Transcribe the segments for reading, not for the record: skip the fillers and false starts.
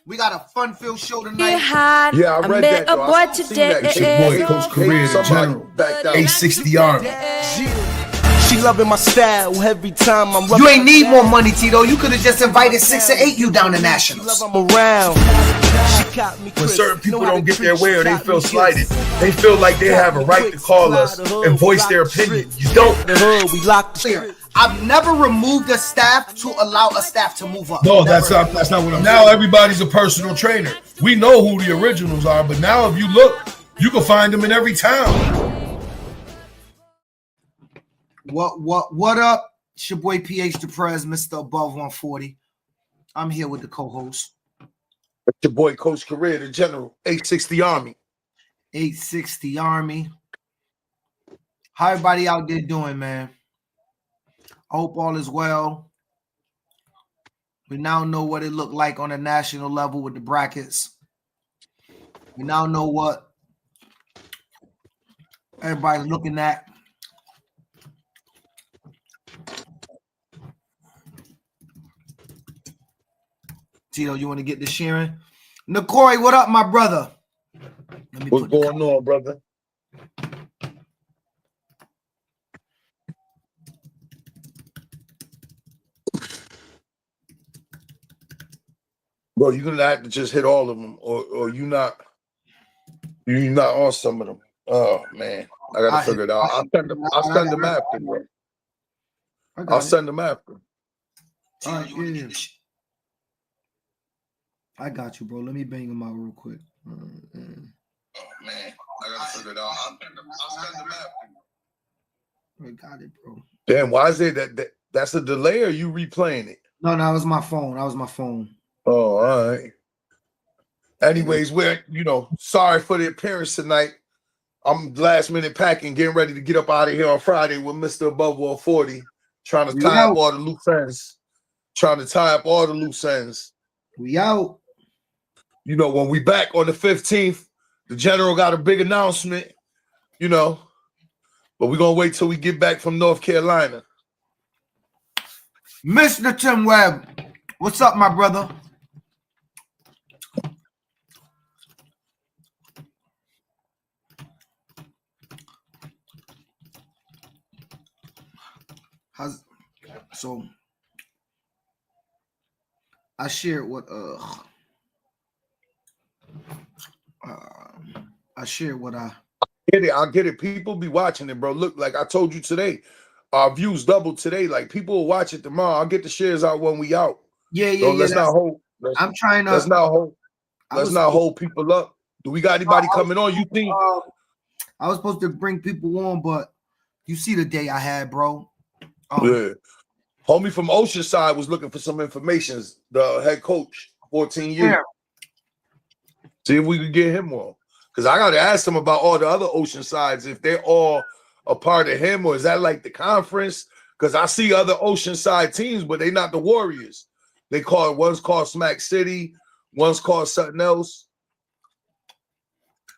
We got a fun-filled show tonight. Yeah, I read that though. I seen that. It's your boy, Coach Career, the General. Back down. 860 Army. She loving my style every time I'm. You ain't need more money, Tito. You could have just invited 6 or 8 you down to Nationals. I'm around. When certain people don't get their way or they feel slighted, they feel like they have a right to call us and voice their opinion. You don't. Clear. I've never removed a staff to allow a staff to move up. No, that's not what I'm saying. Now everybody's a personal trainer. We know who the originals are, but now if you look, you can find them in every town. What up? It's your boy PH the Prez, Mr. Above 140. I'm here with the co-host. It's your boy Coach Career, the General. 860 Army. 860 Army. How everybody out there doing, man? I hope all is well. We now know what it looked like on a national level with the brackets. We now know what everybody's looking at. Tito, you want to get this sharing? Nakori, what up, my brother? What's going on, brother? Bro, you're gonna have to just hit all of them, or you're not on some of them. Oh man, I gotta figure it out. I'll send them after, bro. I'll send them after. All right, yeah. I got you, bro. Let me bang them out real quick. Oh man, I gotta figure it out. I'll send them after. I got it, bro. Damn, why is it that's a delay, or you replaying it? No, that was my phone. That was my phone. Oh, all right. Anyways, we're sorry for the appearance tonight. I'm last minute packing, getting ready to get up out of here on Friday with Mr. Above 140, trying to tie up all the loose ends. We out. When we back on the 15th, the General got a big announcement, but we're gonna wait till we get back from North Carolina. Mr. Tim Webb, what's up, my brother? So I shared what I get it. People be watching it, bro. Look, like I told you today, our views doubled today. Like people will watch it tomorrow. I'll get the shares out when we out. Let's not hold people up. Do we got anybody coming on? You think I was supposed to bring people on, but you see the day I had, bro. Yeah. Homie from Oceanside was looking for some information. The head coach, 14 years. Yeah. See if we could get him on. Because I got to ask him about all the other Oceansides, if they're all a part of him, or is that like the conference? Because I see other Oceanside teams, but they're not the Warriors. One's called Smack City, one's called something else.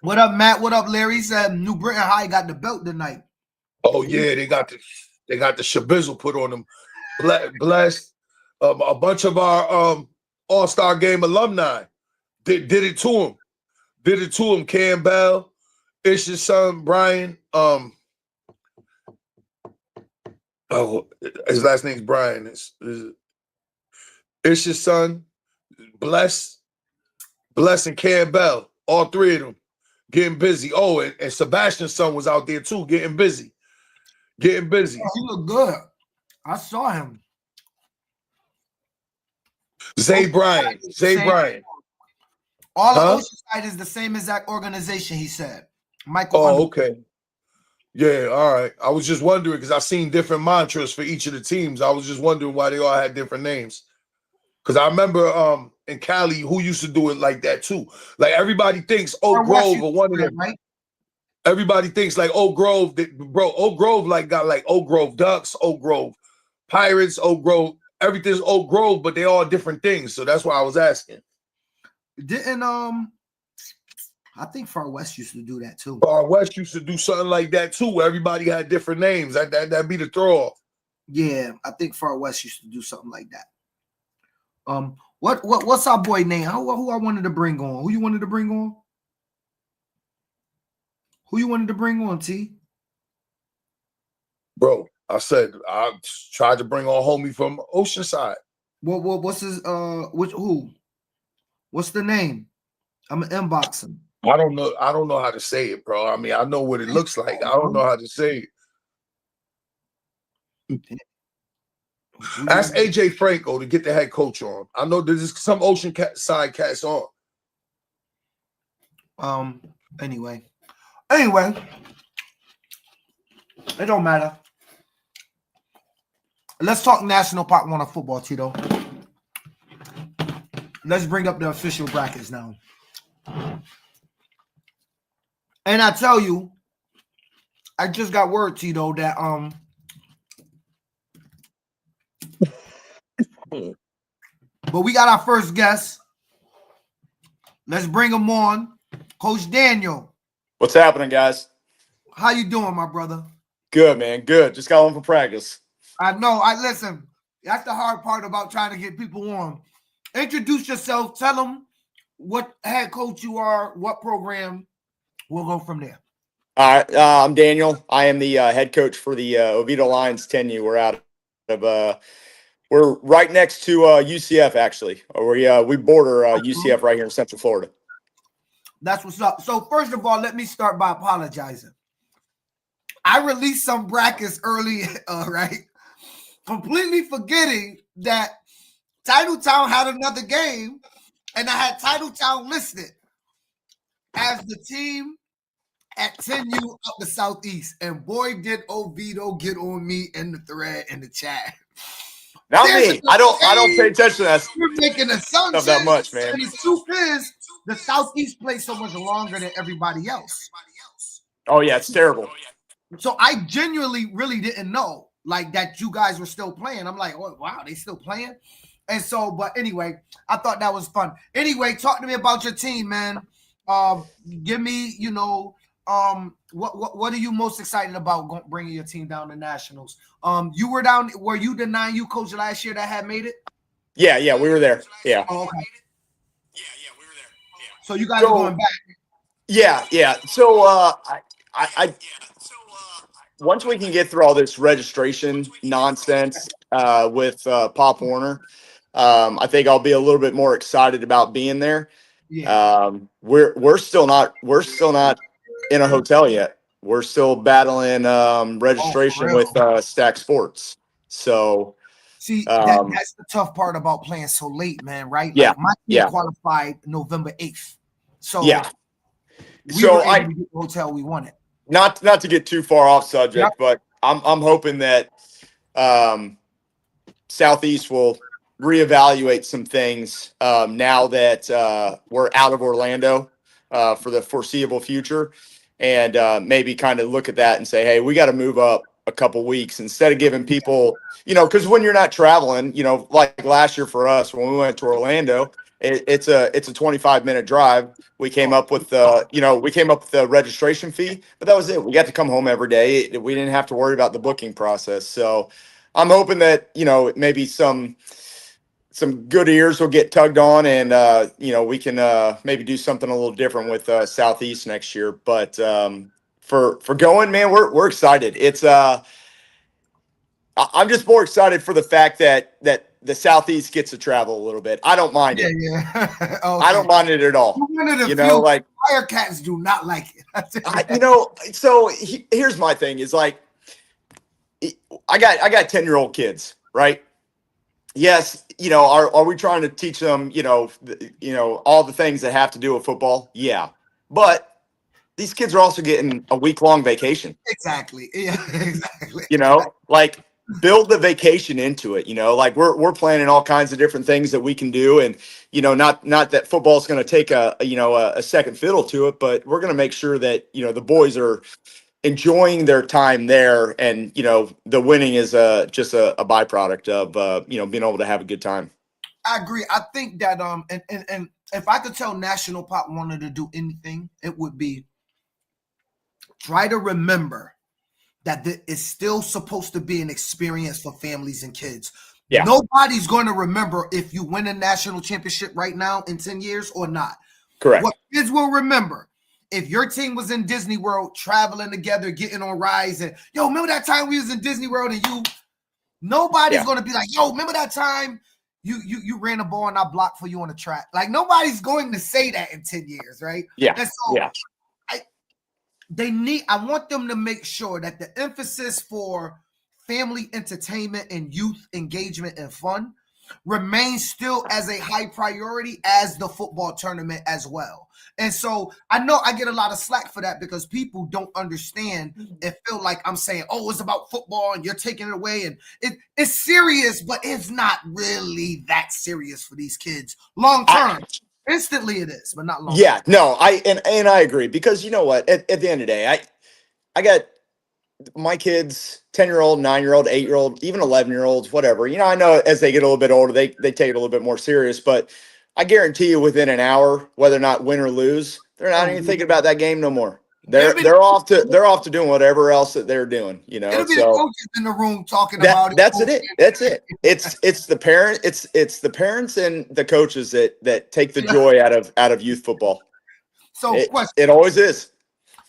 What up, Matt? What up, Larry? He said New Britain High got the belt tonight. Oh, yeah, they got the shabizzle put on them. Blessed. A bunch of our All-Star Game alumni did it to him. Cam Bell, Ish's son, Brian. His last name's Brian. Ish's son, Bless, and Cam Bell. All three of them getting busy. Oh, and Sebastian's son was out there too, getting busy. Oh, he looked good. I saw him. Zay Bryant. All of Oceanside is the same exact organization, he said. Michael. Oh, okay. Yeah, all right. I was just wondering because I've seen different mantras for each of the teams. I was just wondering why they all had different names. Because I remember in Cali, who used to do it like that too. Like everybody thinks Oak Grove or one of them. Right? Everybody thinks like Oak Grove, Oak Grove got like Oak Grove Ducks, Oak Grove Pirates, Oak Grove, everything's Oak Grove, but they all different things. So that's why I was asking. Didn't I think Far West used to do that too. Far West used to do something like that too, where everybody had different names. That'd be the throw off. Yeah, I think Far West used to do something like that. What's our boy name? Who I wanted to bring on? Who you wanted to bring on? Who you wanted to bring on, T? Bro, I said I tried to bring on homie from Oceanside. What's his who? What's the name? I'm gonna inbox him. I don't know how to say it, bro. I mean, I know what it looks like. I don't know how to say it. Ask AJ Franco to get the head coach on. I know there's some Oceanside cats on. Anyway, it don't matter. Let's talk National Park Warner football, Tito. Let's bring up the official brackets now. And I tell you, I just got word, Tito, that but we got our first guest. Let's bring him on. Coach Daniel. What's happening, guys? How you doing, my brother? Good, man. Good. Just got home from practice. I know. Listen. That's the hard part about trying to get people on. Introduce yourself. Tell them what head coach you are, what program. We'll go from there. All right. I'm Daniel. I am the head coach for the Oviedo Lions 10U. We're out of we're right next to UCF, actually. We border UCF right here in Central Florida. That's what's up. So first of all, let me start by apologizing. I released some brackets early, right? Completely forgetting that Titletown had another game, and I had Titletown listed as the team at 10U up the Southeast. And boy, did Oviedo get on me in the thread in the chat. Not me. I don't pay attention to that. You're making assumptions that much, man. And the truth is, the Southeast plays so much longer than everybody else. Oh yeah, it's terrible. So I genuinely really didn't know like that you guys were still playing. I'm like, oh wow, they still playing. And so, but anyway, I thought that was fun. Anyway, talk to me about your team, man. Give me, what are you most excited about bringing your team down to nationals? You were down. Were you the 9U coach last year that had made it? Yeah, we were there. Yeah. Oh, okay. Yeah, we were there. Yeah. So you guys are going back. Yeah. So I once we can get through all this registration nonsense with Pop Warner, I think I'll be a little bit more excited about being there. Yeah. We're still not in a hotel yet. We're still battling registration with Stack Sports. So see, that's the tough part about playing so late, man. Right? Yeah. Like my team qualified November 8th. So yeah. We were able to get the hotel we wanted. Not to get too far off subject, but I'm hoping that Southeast will reevaluate some things now that we're out of Orlando for the foreseeable future, and maybe kind of look at that and say, hey, we got to move up a couple weeks instead of giving people, because when you're not traveling, like last year for us when we went to Orlando, it's a 25-minute drive. We came up with the registration fee, but that was it. We got to come home every day. We didn't have to worry about the booking process. So I'm hoping that, maybe some good ears will get tugged on, and we can maybe do something a little different with Southeast next year. But for going, man, we're excited. It's I'm just more excited for the fact that the Southeast gets to travel a little bit. I don't mind it. Yeah. Okay. I don't mind it at all. Like Firecats do not like it. So here's my thing: is like, I got 10-year-old kids, right? Yes, are we trying to teach them, all the things that have to do with football? Yeah, but these kids are also getting a week-long vacation. Exactly. Yeah. Exactly. Like build the vacation into it. Like we're planning all kinds of different things that we can do, and not that football is going to take a second fiddle to it, but we're going to make sure that the boys are enjoying their time there, and the winning is just a byproduct of being able to have a good time. I agree. I think that and if I could tell National Pop wanted to do anything, it would be try to remember that it's still supposed to be an experience for families and kids. Yeah. Nobody's going to remember if you win a national championship right now in 10 years or not. Correct. What kids will remember, if your team was in Disney World, traveling together, getting on rides, and yo, remember that time we was in Disney World and you, nobody's going to be like, yo, remember that time you ran a ball and I blocked for you on the track. Like, nobody's going to say that in 10 years, right? Yeah. And so yeah. I want them to make sure that the emphasis for family entertainment and youth engagement and fun remains still as a high priority as the football tournament as well. And so I know I get a lot of slack for that because people don't understand and feel like I'm saying, oh, it's about football and you're taking it away. And it's serious, but it's not really that serious for these kids long term. Instantly it is, but not long. Yeah, no, I agree, because you know what? At the end of the day, I got my kids, 10-year-old, 9-year-old, 8-year-old, even 11-year-olds, whatever. You know, I know as they get a little bit older, they take it a little bit more serious, but I guarantee you within an hour, whether or not win or lose, they're not even thinking about that game no more. They're off to doing whatever else that they're doing, you know. It'll be the coaches in the room talking about it. That's it. It's the parents and the coaches that take the joy out of youth football. So it always is.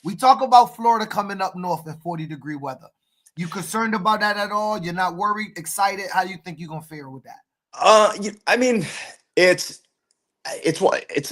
We talk about Florida coming up north in 40-degree weather. You concerned about that at all? You're not worried, excited? How do you think you're gonna fare with that? I mean, it's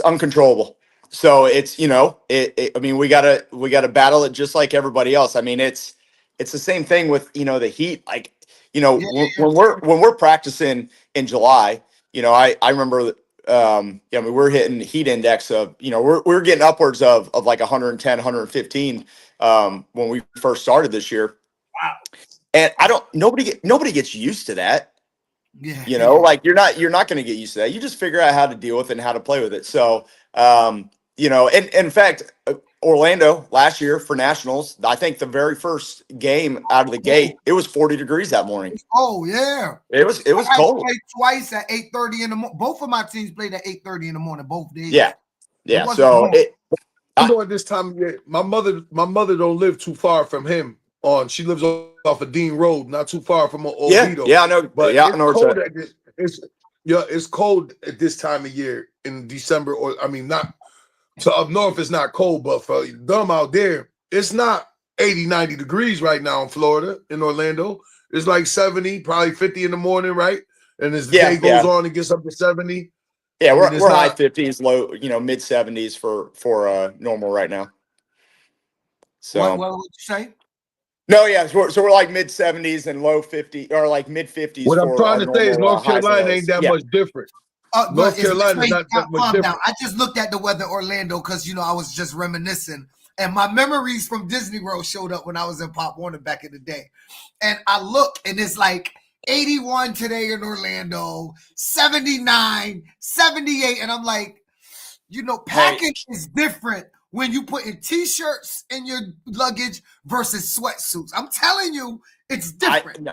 uncontrollable. So it's, you know, I mean, we gotta battle it just like everybody else. I mean, it's the same thing with, you know, the heat. Like, you know, when we're practicing in July, you know, I remember, I mean, we're hitting heat index of, you know, we're getting upwards of like 110, 115 when we first started this year. Wow. And nobody gets used to that. Yeah. You know, like you're not going to get used to that. You just figure out how to deal with it and how to play with it. So, you know, and in fact, Orlando last year for nationals, I think the very first game out of the gate, it was 40 degrees that morning. Oh yeah, it was cold. I played twice at 8:30 in the morning. Both of my teams played at 8:30 in the morning. Both days. Yeah. So I know at this time of year, my mother don't live too far from him. She lives off of Dean Road, not too far from Oviedo. Yeah, I know. But yeah, I know cold it's cold at this time of year in December, or I mean, not so up north it's not cold, but for them out there, it's not 80, 90 degrees right now in Florida, in Orlando. It's like 70, probably 50 in the morning, right? And as the day goes on, it gets up to 70. Yeah, we're high 50s, low, you know, mid 70s for normal right now. So what would you say? No, yeah, so we're like mid 70s and low 50 or like mid 50s. What I'm trying to say is North Carolina ain't that much different. North Carolina is not that much different. I just looked at the weather Orlando because, you know, I was just reminiscing. And my memories from Disney World showed up when I was in Pop Warner back in the day. And I look, and it's like 81 today in Orlando, 79, 78. And I'm like, you know, package is different when you put in T-shirts in your luggage versus sweatsuits. I'm telling you, it's different.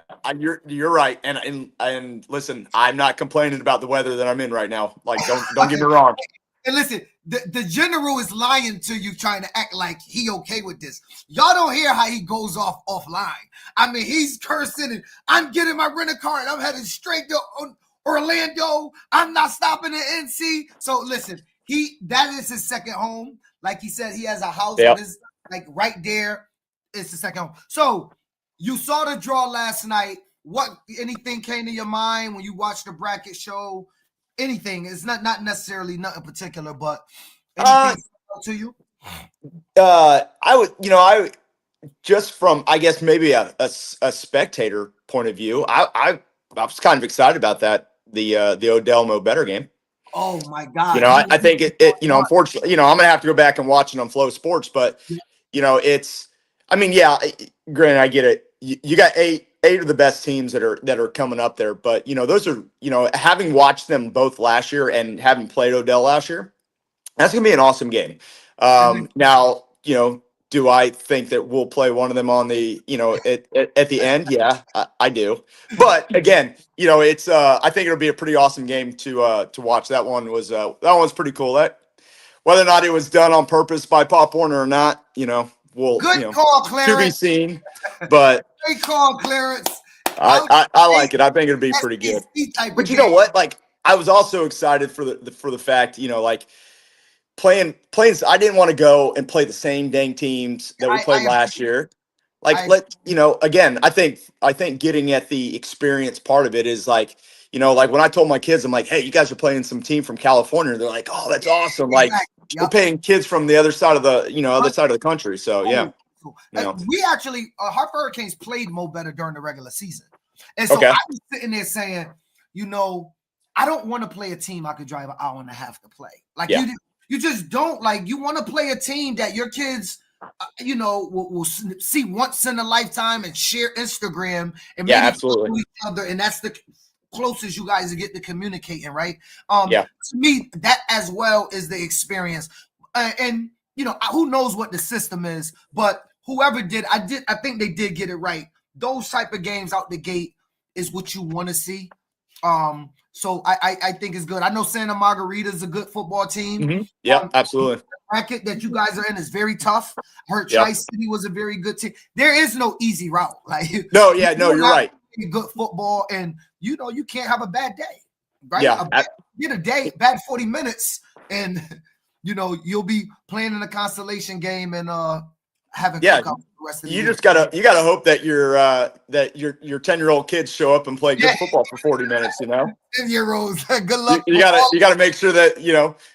You're right. And listen, I'm not complaining about the weather that I'm in right now. Like, don't get me wrong. And listen, the general is lying to you, trying to act like he okay with this. Y'all don't hear how he goes offline. I mean, he's cursing and I'm getting my rental car and I'm heading straight to Orlando. I'm not stopping at NC. So listen, that is his second home. Like he said, he has a house like right there. It's the second home. So you saw the draw last night. Anything came to your mind when you watched the bracket show? Anything? It's not necessarily nothing particular, but anything to you? I would just from, I guess, maybe a spectator point of view, I was kind of excited about that, the Odell Mo Better game. Oh my God. You know, I think it, you know, unfortunately, you know, I'm going to have to go back and watch it on Flow Sports, but you know, I mean, yeah, granted, I get it. You got eight of the best teams that are coming up there, but you know, those are, you know, having watched them both last year and having played Odell last year, that's going to be an awesome game. Now, you know, do I think that we'll play one of them on the, you know, at the end? Yeah, I do. But again, you know, it's I think it'll be a pretty awesome game to watch. That one's pretty cool. That whether or not it was done on purpose by Pop Warner or not, you know, Good call, Clarence. to be seen. But great call, Clarence. I like it. I think it'll be pretty good. But you know what? Like, I was also excited for the fact, like playing. I didn't want to go and play the same dang teams that we played last year. Like, again, I think getting at the experience part of it is like, like when I told my kids, I'm like, hey, you guys are playing some team from California. They're like, oh, that's awesome. Like, we're paying kids from the other side of the country. So yeah. We actually Hartford Hurricanes played Mo better during the regular season, and so I was sitting there saying, I don't want to play a team I could drive an hour and a half to play. Like you just don't. Like, you want to play a team that your kids, will see once in a lifetime and share Instagram and maybe absolutely each other, and that's the closest you guys get to communicating, right? To me, that as well is the experience, and who knows what the system is, but whoever did, I think they did get it right. Those type of games out the gate is what you want to see. So I think it's good. I know Santa Margarita is a good football team. Mm-hmm. Yeah, absolutely. The bracket that you guys are in is very tough. I heard Tri-City was a very good team. There is no easy route. Like, you're right. Good football, and you can't have a bad day, right? Yeah, get a day, bad 40 minutes, and you'll be playing in a constellation game and having cookouts the rest of the year. You gotta hope that your 10-year-old kids show up and play good football for 40 minutes. 10-year-olds, good luck. You gotta make sure that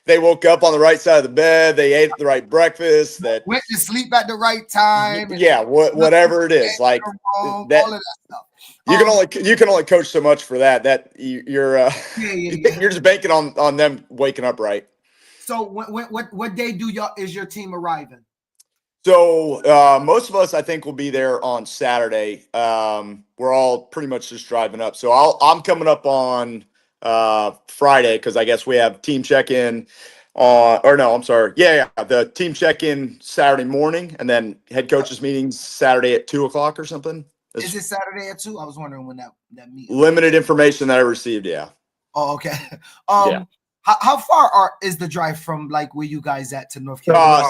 they woke up on the right side of the bed, they ate the right breakfast, that went to sleep at the right time. Yeah, whatever it is, like all of that stuff. You can only coach so much for that. That you're just banking on them waking up right. So what day is your team arriving? So most of us, I think, will be there on Saturday. We're all pretty much just driving up. So I'm coming up on Friday because I guess we have team check-in the team check-in Saturday morning, and then head coaches meetings Saturday at 2:00 or something. Is it Saturday at 2? I was wondering when that meeting. Limited information that I received, yeah. Oh, okay. How far is the drive from like where you guys at to North Carolina?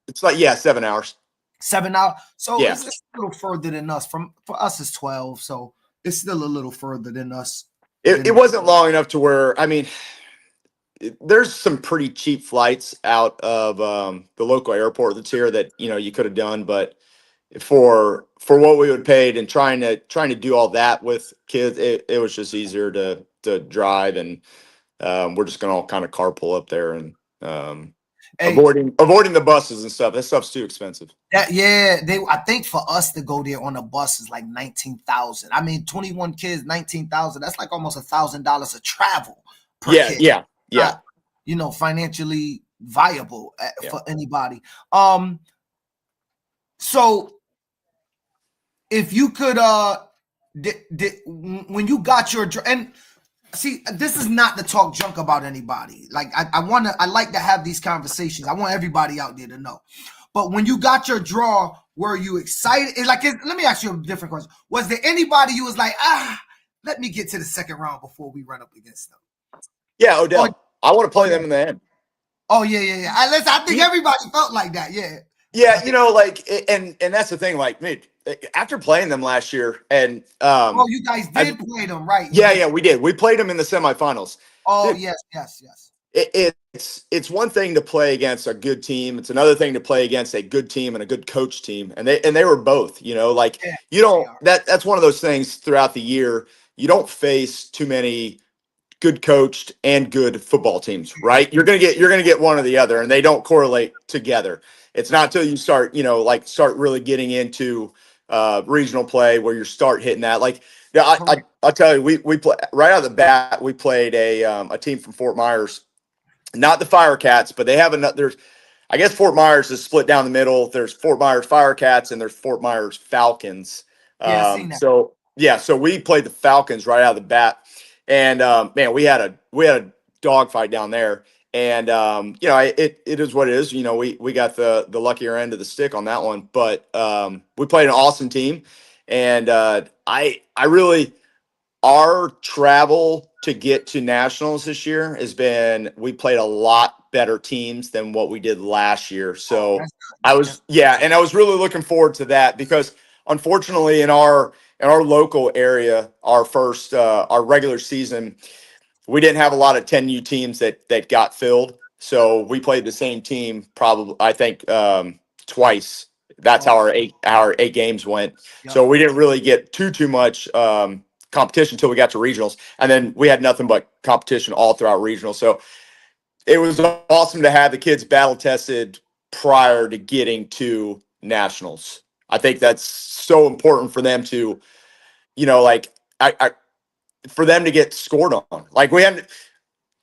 It's like 7 hours. 7 hours. So it's a little further than us. For us, it's 12. So it's still a little further than us. It wasn't long enough to where, I mean, there's some pretty cheap flights out of the local airport that's here that you could have done, but for what we would paid and trying to do all that with kids, it was just easier to drive, and we're just gonna all kind of carpool up there and avoiding the buses and stuff. That stuff's too expensive. I think for us to go there on a bus is like $19,000. I mean, 21 kids, $19,000. That's like almost $1,000 of travel per kid. Yeah. Financially viable for anybody. So if you could, when you got your and. See, this is not to talk junk about anybody. Like I like to have these conversations. I want everybody out there to know. But when you got your draw, were you excited? Let me ask you a different question. Was there anybody you was like, let me get to the second round before we run up against them? Yeah, Odell. I want to play them in the end. Oh yeah. I think everybody felt like that. Yeah. Yeah, and that's the thing. Like, me, after playing them last year, and you guys did play them, right? Yeah, we did. We played them in the semifinals. Oh, Dude, yes. It's one thing to play against a good team. It's another thing to play against a good team and a good coach team. And they were both. That's one of those things throughout the year. You don't face too many good coached and good football teams, right? You're gonna get one or the other, and they don't correlate together. It's not till you start really getting into regional play where you start hitting that. Like, I'll tell you, we play right out of the bat. We played a team from Fort Myers, not the Firecats, but they have there's, I guess Fort Myers is split down the middle. There's Fort Myers Firecats and there's Fort Myers Falcons. I've seen that. So we played the Falcons right out of the bat, and man, we had a dogfight down there. And it is what it is. We got the luckier end of the stick on that one, but we played an awesome team, and I really, our travel to get to nationals this year has been, we played a lot better teams than what we did last year. So I was really looking forward to that, because unfortunately, in our local area, our regular season, we didn't have a lot of 10U teams that got filled. So we played the same team probably, I think, twice. That's how our eight games went. Yep. So we didn't really get too much competition until we got to regionals, and then we had nothing but competition all throughout regionals. So it was awesome to have the kids battle tested prior to getting to nationals. I think that's so important for them to, like for them to get scored on. Like we had,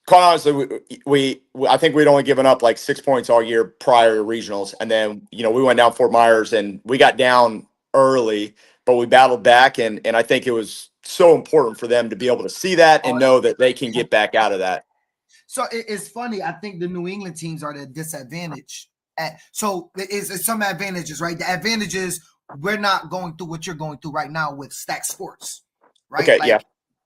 quite honestly, we I think we'd only given up like 6 points all year prior to regionals, and then we went down Fort Myers and we got down early, but we battled back, and I think it was so important for them to be able to see that and know that they can get back out of that. So it's funny. I think the New England teams are at a disadvantage. So it's some advantages, right? The advantage is we're not going through what you're going through right now with Stack Sports, right? Okay, like, yeah.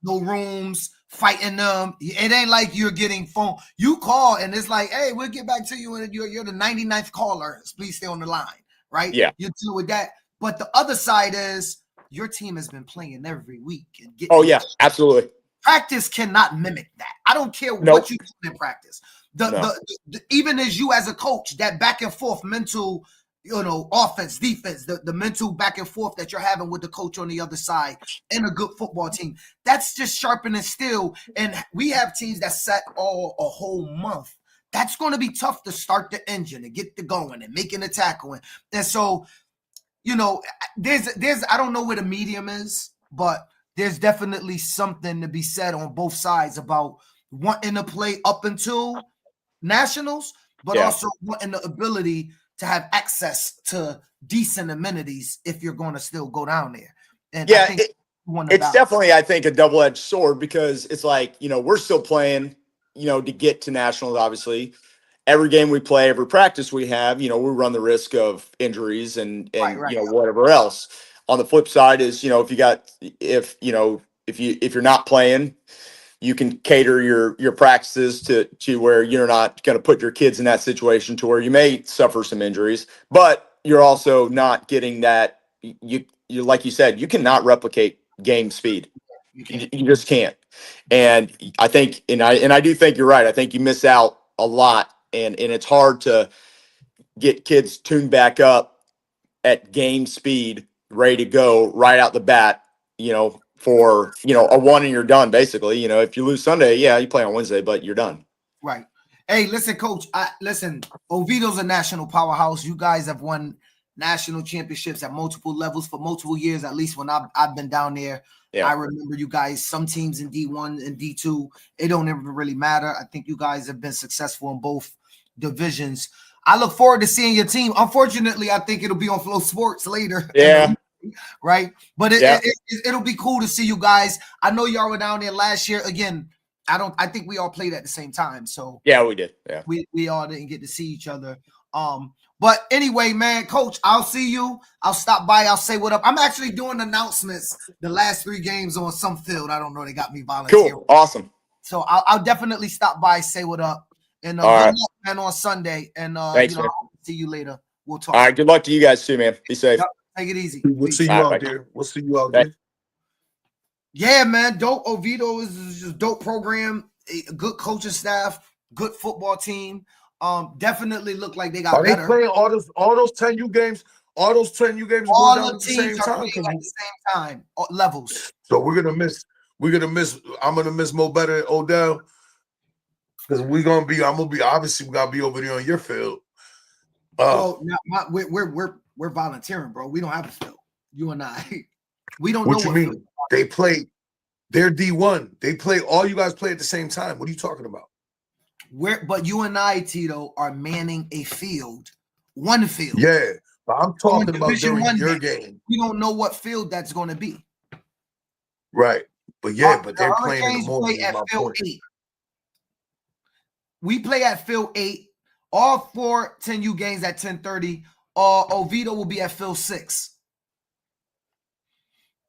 No rooms, fighting them. It ain't like you're getting phone. You call and it's like, hey, we'll get back to you. And you're the 99th caller. Please stay on the line, right? Yeah. You deal with that. But the other side is your team has been playing every week and Oh yeah, absolutely. Practice cannot mimic that. I don't care what you do in practice. Even as you as a coach, that back and forth mental, offense, defense, the mental back and forth that you're having with the coach on the other side and a good football team, that's just sharpening steel. And we have teams that sat all a whole month. That's going to be tough to start the engine and get the going and making the tackle. And so, there's I don't know where the medium is, but there's definitely something to be said on both sides about wanting to play up until nationals, but also wanting the ability to have access to decent amenities if you're going to still go down there. And yeah, I think it's definitely, I think, a double-edged sword, because it's like, we're still playing, to get to nationals, obviously. Every game we play, every practice we have, we run the risk of injuries and right. whatever else. On the flip side is, if you're not playing, you can cater your practices to where you're not going to put your kids in that situation to where you may suffer some injuries, but you're also not getting that. You like you said, you cannot replicate game speed. You just can't. And I think, and I do think you're right. I think you miss out a lot, and it's hard to get kids tuned back up at game speed, ready to go right out the bat, for, a one and you're done, basically. If you lose Sunday, yeah, you play on Wednesday, but you're done. Right. Hey, listen, coach, Oviedo's a national powerhouse. You guys have won national championships at multiple levels for multiple years, at least when I've been down there. Yeah. I remember you guys, some teams in D1 and D2, it don't ever really matter. I think you guys have been successful in both divisions. I look forward to seeing your team. Unfortunately, I think it'll be on Flow Sports later. Yeah. Right. But it'll be cool to see you guys. I know y'all were down there last year. Again, I think we all played at the same time. So yeah, we did. Yeah. We all didn't get to see each other. But anyway, man, coach, I'll see you. I'll stop by. I'll say what up. I'm actually doing announcements the last 3 games on some field. I don't know. They got me volunteering. Cool. Awesome. So I'll definitely stop by, say what up. And good luck, man, on Sunday. And thanks, man. I'll see you later. We'll talk. All right. Good luck to you guys too, man. Be safe. Yep. Take it easy. We'll see you out there. We'll see you out there. Yeah, man. Dope. Oviedo is just dope program. A good coaching staff. Good football team. Definitely look like they got better. Are they playing all those 10U games? All those 10U games all going down the at the same time? At the same time, levels. So we're gonna miss. I'm gonna miss Mo Better and Odell, because I'm gonna be obviously we gotta be over there on your field. We're volunteering, bro. We don't have a field. You and I, we don't what know you what mean. Field. They play. They're D1. They play. All you guys play at the same time. What are you talking about? But you and I, Tito, are manning a field, one field. Yeah, but I'm talking about during your game. We don't know what field that's going to be. Right, but but they're playing in the morning. Play at field 8. We play at field 8. All 4 10U games at 10:30. Oviedo will be at field 6.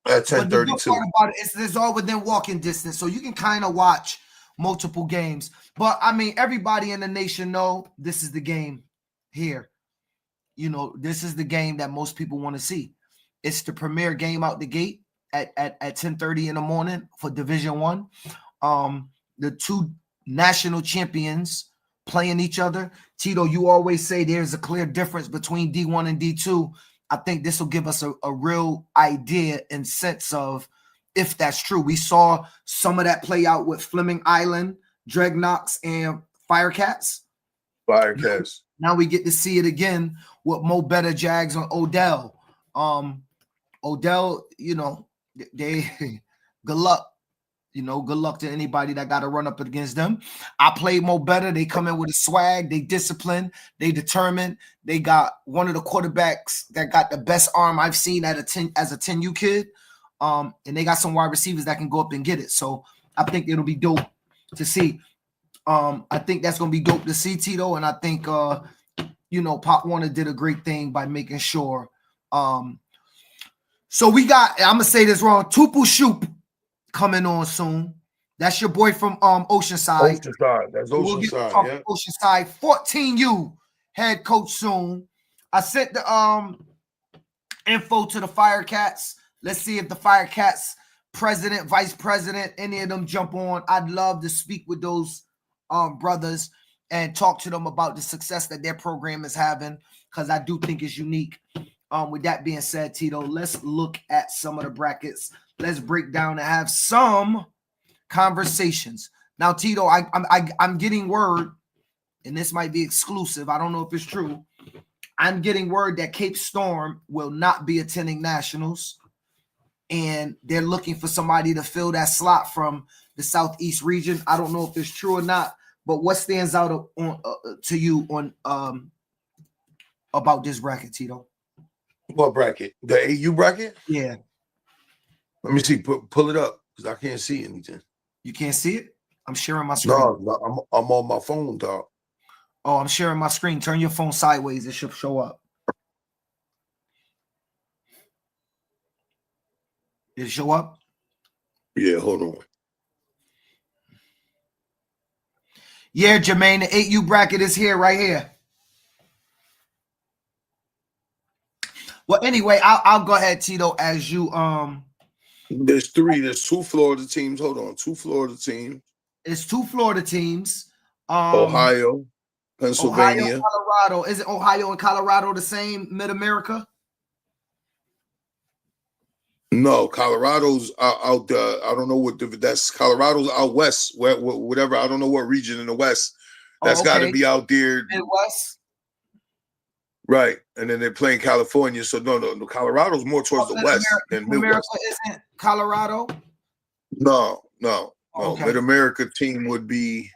At 10:32. It's all within walking distance, so you can kind of watch multiple games. But I mean, everybody in the nation know this is the game here. This is the game that most people want to see. It's the premier game out the gate at 10:30 in the morning for Division One. The two national champions playing each other. Tito, you always say there's a clear difference between D1 and D2. I think this will give us a real idea and sense of if that's true. We saw some of that play out with Fleming Island, Dreadnoughts, and Firecats. Firecats. Now we get to see it again with Mo Better Jags on Odell. Odell, they good luck. Good luck to anybody that got to run up against them. I played Mo Better. They come in with a swag. They disciplined. They determined. They got one of the quarterbacks that got the best arm I've seen as a 10U kid. And they got some wide receivers that can go up and get it. So I think it'll be dope to see. I think that's going to be dope to see, Tito. And I think, Pop Warner did a great thing by making sure. So we got, I'm going to say this wrong, Tupu Shoop coming on soon. That's your boy from Oceanside. Oceanside. That's Oceanside. Yeah. Oceanside. 14U head coach soon. I sent the info to the Firecats. Let's see if the Firecats president, vice president, any of them jump on. I'd love to speak with those brothers and talk to them about the success that their program is having, because I do think it's unique. With that being said, Tito, let's look at some of the brackets. Let's break down and have some conversations. Now, Tito, I'm getting word, and this might be exclusive. I don't know if it's true. I'm getting word that Cape Storm will not be attending nationals, and they're looking for somebody to fill that slot from the Southeast region. I don't know if it's true or not, but what stands out to you on about this bracket, Tito? What bracket? The AU bracket? Yeah. Let me see. Pull it up because I can't see anything. You can't see it? I'm sharing my screen. No, I'm on my phone, dog. Oh, I'm sharing my screen. Turn your phone sideways. It should show up. Did it show up? Yeah, hold on. Yeah, Jermaine, the 8U bracket is here, right here. Well, anyway, I'll go ahead, Tito, as you There's two Florida teams. Hold on. Two Florida teams. It's two Florida teams. Ohio, Pennsylvania. Ohio, Colorado. Is it Ohio and Colorado the same Mid-America? No, Colorado's out I don't know what that's Colorado's out west, whatever. I don't know what region in the west. That's got to be out there. Midwest. Right. And then they're playing California. So no. Colorado's more towards the west than Midwest. America isn't Colorado? No. Okay. Mid-America team would be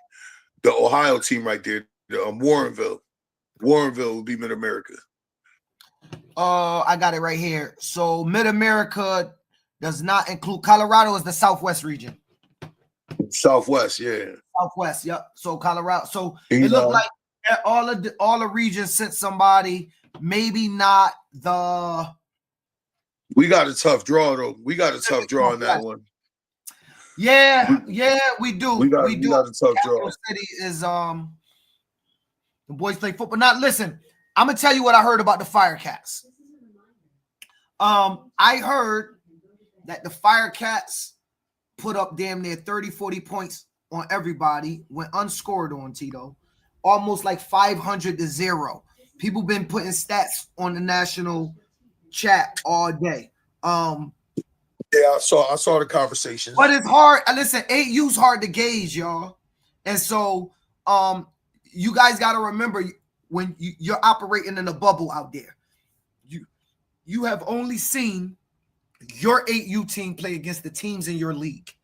the Ohio team right there. Warrenville. Warrenville would be Mid-America. I got it right here. So Mid-America does not include Colorado is the Southwest region. Southwest, yeah. Southwest, yep. So Colorado. So it looked like all the regions sent somebody. Maybe not the. We got a tough draw though. We got a tough draw on that one. Yeah, we do. We got a tough draw. City is the boys play football. Now listen, I'm gonna tell you what I heard about the Firecats. I heard that the Firecats put up damn near 30, 40 points on everybody, went unscored on, Tito. Almost like 500-0. People been putting stats on the national chat all day. Yeah, I saw the conversations. But it's hard. Listen, 8U's hard to gauge, y'all. And so you guys got to remember when you're operating in a bubble out there, you have only seen your 8U team play against the teams in your league.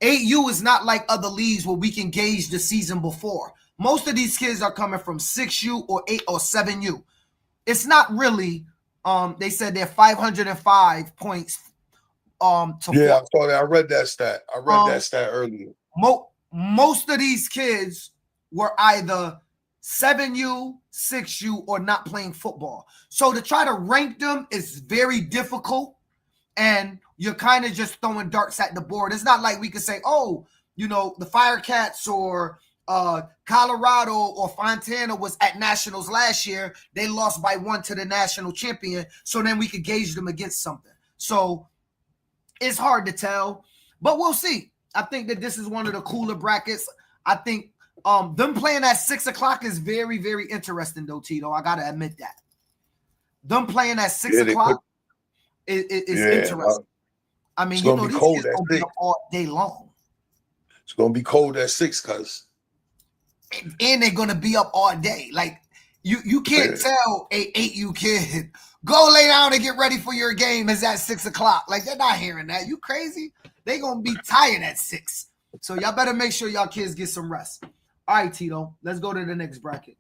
8U is not like other leagues where we can gauge the season before. Most of these kids are coming from 6U or 8 or 7U. It's not really. They said they're 505 points. To yeah, I saw that. I read that stat. Earlier. Most of these kids were either 7U, 6U, or not playing football. So to try to rank them is very difficult, and you're kind of just throwing darts at the board. It's not like we could say, oh, the Firecats or Colorado or Fontana was at nationals last year. They lost by 1 to the national champion. So then we could gauge them against something. So it's hard to tell, but we'll see. I think that this is one of the cooler brackets. I think them playing at 6 o'clock is very, very interesting, though, Tito. I gotta admit that. Them playing at 6 o'clock is interesting. I mean, you know, these kids gonna be up all day long. It's gonna be cold at 6, cuz. And they're gonna be up all day. Like you can't tell a 8U kid go lay down and get ready for your game is at 6 o'clock. Like, they're not hearing that. You crazy? They gonna be tired at 6. So y'all better make sure y'all kids get some rest. All right, Tito. Let's go to the next bracket.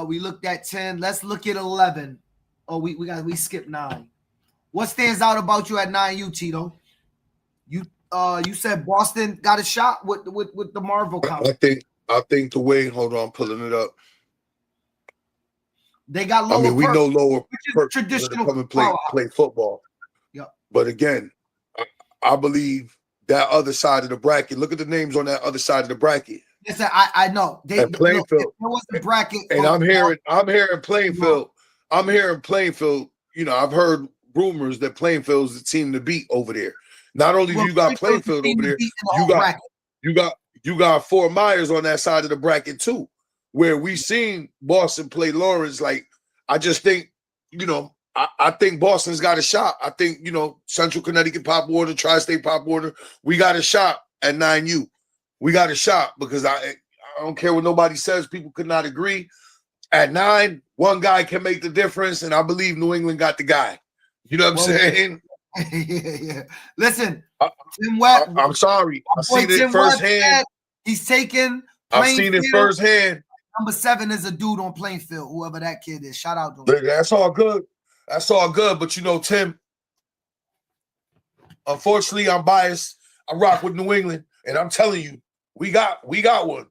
We looked at 10. Let's look at 11. Oh, we skipped 9. What stands out about you at 9U, Tito? You said Boston got a shot with the Marvel comic. I think the way, hold on, I'm pulling it up. They got lower. I mean, we know lower traditional come and play football. Yep. But again, I believe that other side of the bracket. Look at the names on that other side of the bracket. Listen, I know. Plainfield. There was a bracket, and I'm hearing Plainfield. I'm hearing Plainfield. You know, I've heard rumors that Plainfield's the team to beat over there. Not only do you got Plainfield over there, you got Fort Myers on that side of the bracket too, where we seen Boston play Lawrence. Like, I just think, you know, I think Boston's got a shot. I think, you know, Central Connecticut Pop Warner, Tri-State Pop Warner, we got a shot at 9U. We got a shot because I don't care what nobody says. People could not agree. At 9, one guy can make the difference, and I believe New England got the guy. You know what I'm saying? Yeah. Listen, Tim Webb. I'm sorry. I've seen it firsthand. He's taken. I've seen it firsthand. Number 7 is a dude on Plainfield, whoever that kid is. Shout out to him. That's all good. That's all good. But you know, Tim, unfortunately, I'm biased. I rock with New England, and I'm telling you, we got one.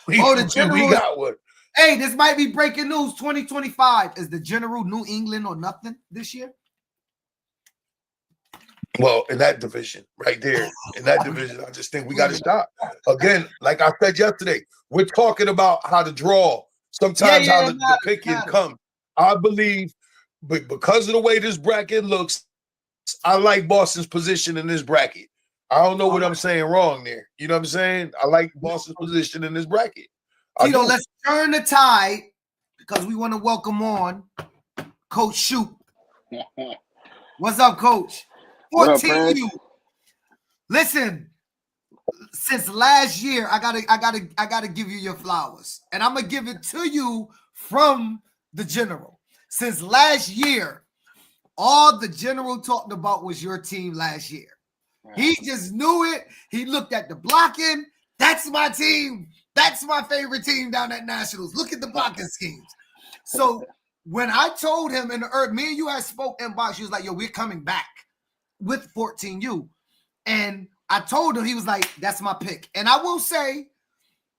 We got one. Hey, this might be breaking news. 2025 is the general New England or nothing this year. Well, in that division, right there, in that division, I just think we got to stop. Again, like I said yesterday, we're talking about how to draw. Sometimes how the picking comes. I believe, but because of the way this bracket looks, I like Boston's position in this bracket. I don't know what I'm saying wrong there. You know what I'm saying? I like Boston's position in this bracket. Tito, let's turn the tide because we want to welcome on Coach Shoot. What's up, Coach? 14U. Listen, since last year, I gotta give you your flowers, and I'm gonna give it to you from the general. Since last year, all the general talked about was your team last year. He just knew it. He looked at the blocking. That's my team. That's my favorite team down at Nationals. Look at the blocking schemes. So when I told him in the earth, me and you had spoke in box, he was like, yo, we're coming back with 14U. And I told him, he was like, that's my pick. And I will say,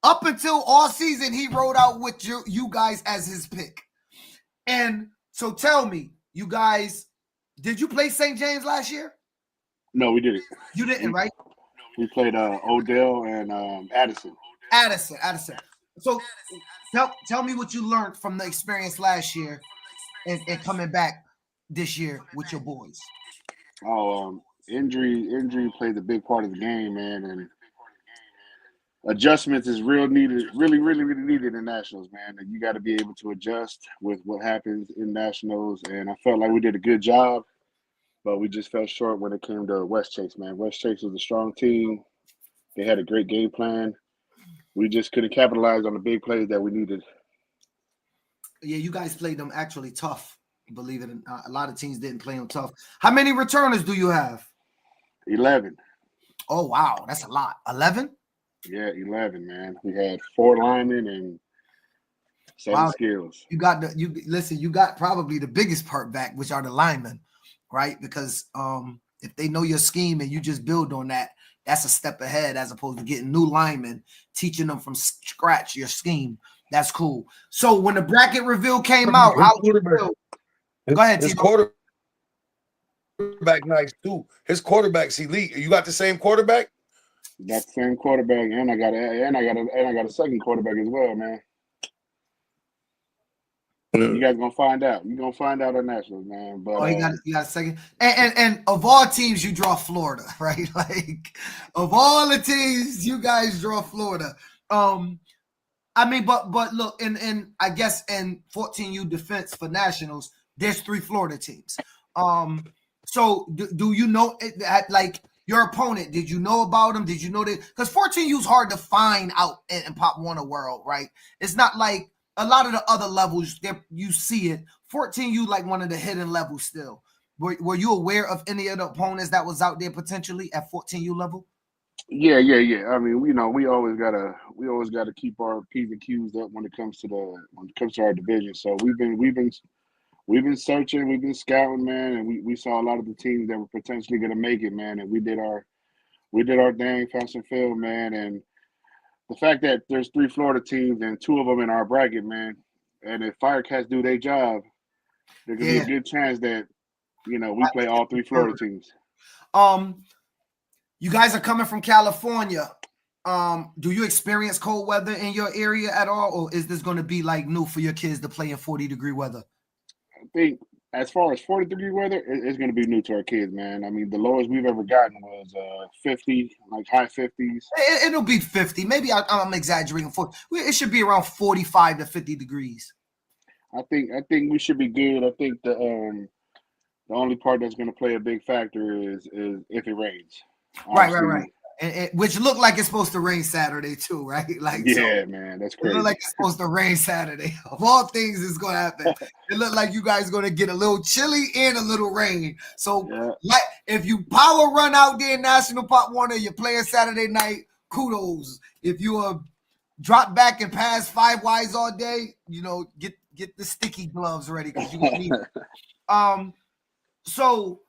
up until all season, he rode out with you guys as his pick. And so tell me, you guys, did you play St. James last year? No, we didn't. You didn't, right? We played Odell and Addison. Addison. So tell me what you learned from the experience last year and coming back this year with your boys. Injury plays a big part of the game, man, and adjustments is really needed in Nationals, man. And you got to be able to adjust with what happens in Nationals, and I felt like we did a good job, but we just fell short when it came to West Chase, man. West Chase was a strong team. They had a great game plan. We just couldn't capitalize on the big plays that we needed. Yeah, you guys played them actually tough. Believe it or not, a lot of teams didn't play them tough. How many returners do you have? 11. Oh, wow. That's a lot. 11? Yeah, 11, man. We had 4 linemen and 7 skills. You got probably the biggest part back, which are the linemen, right? Because if they know your scheme and you just build on that, that's a step ahead as opposed to getting new linemen, teaching them from scratch your scheme. That's cool. So when the bracket reveal came out, how did you feel? Go ahead, his quarterback nice too. His quarterback's elite. You got the same quarterback? That's the same quarterback, and I got a second quarterback as well, man. You guys gonna find out. You're gonna find out on Nationals, man. But you got a second. And of all teams, you draw Florida, right? Like of all the teams, you guys draw Florida. I mean, but look, in I guess in 14U defense for Nationals, there's 3 Florida teams. So do you know like your opponent? Did you know about them? Did you know that? Because 14U is hard to find out in Pop Warner world, right? It's not like a lot of the other levels there you see it. 14U like one of the hidden levels still. Were you aware of any of the opponents that was out there potentially at 14U level? yeah. I mean, we always gotta keep our P's and Q's up when it comes to our division. So we've been searching, we've been scouting, man, and we saw a lot of the teams that were potentially gonna make it, man, and we did our thing, found some film, man, and the fact that there's 3 Florida teams and 2 of them in our bracket, man, and if Firecats do their job, there could be a good chance that we play all 3 Florida teams. You guys are coming from California. Do you experience cold weather in your area at all, or is this going to be like new for your kids to play in 40-degree weather? I think as far as 40-degree weather, it's going to be new to our kids, man. I mean, the lowest we've ever gotten was 50, like high 50s. It'll be 50. Maybe I'm exaggerating. It should be around 45 to 50 degrees. I think we should be good. I think the only part that's going to play a big factor is if it rains. Honestly, right. And which looked like it's supposed to rain Saturday too, right? Like man, that's crazy. It looked like it's supposed to rain Saturday. Of all things, it's going to happen. It looked like you guys going to get a little chilly and a little rain. So, like, if you power run out there in National Pop Warner, you're playing Saturday night. Kudos. If you drop back and pass 5 wides all day, get the sticky gloves ready because you need it. So.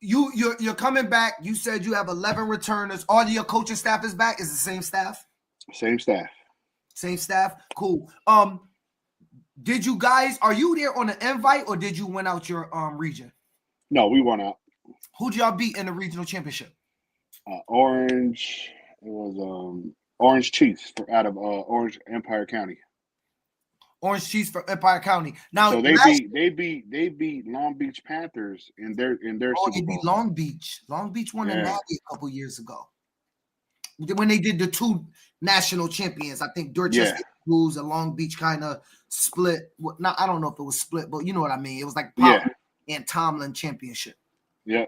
You're coming back. You said you have 11 returners. All of your coaching staff is back. Is the same staff? Same staff. Same staff. Cool. Did you guys? Are you there on an invite or did you win out your region? No, we won out. Who'd y'all beat in the regional championship? Orange. It was Orange Chiefs out of Orange Empire County. Orange Chiefs for Empire County. Now so they beat Long Beach Panthers in their Super Bowl. They beat Long Beach. Long Beach won a Natty a couple years ago when they did the 2 national champions. I think Dorchester Blues and Long Beach kind of split. I don't know if it was split, but you know what I mean. It was like Pop and Tomlin championship. Yeah.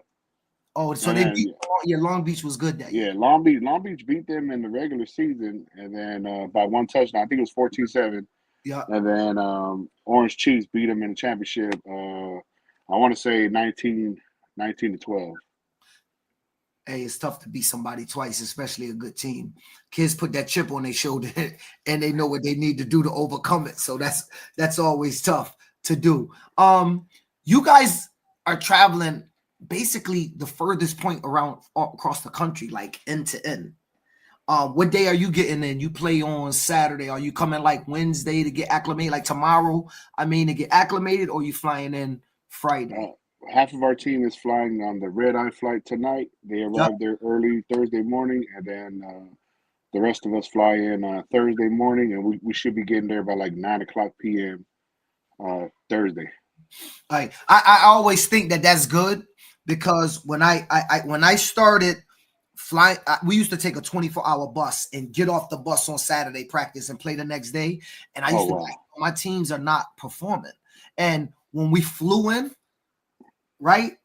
Oh, so they beat. Long Beach was good that year. Yeah, Long Beach beat them in the regular season, and then by 1 touchdown. I think it was 14-7. Yeah, and then Orange Chiefs beat them in the championship. I want to say 19-12. Hey, it's tough to beat somebody twice, especially a good team. Kids put that chip on their shoulder, and they know what they need to do to overcome it. So that's always tough to do. You guys are traveling basically the furthest point around across the country, like end to end. What day are you getting in? You play on Saturday. Are you coming like Wednesday to get acclimated, like tomorrow? To get acclimated, or you flying in Friday? Half of our team is flying on the red-eye flight tonight. They arrive there early Thursday morning, and then the rest of us fly in Thursday morning, and we should be getting there by like 9:00 p.m. Thursday. I always think that's good because when I started flying, we used to take a 24-hour bus and get off the bus on Saturday, practice, and play the next day. And I used to think my teams are not performing. And when we flew in, right,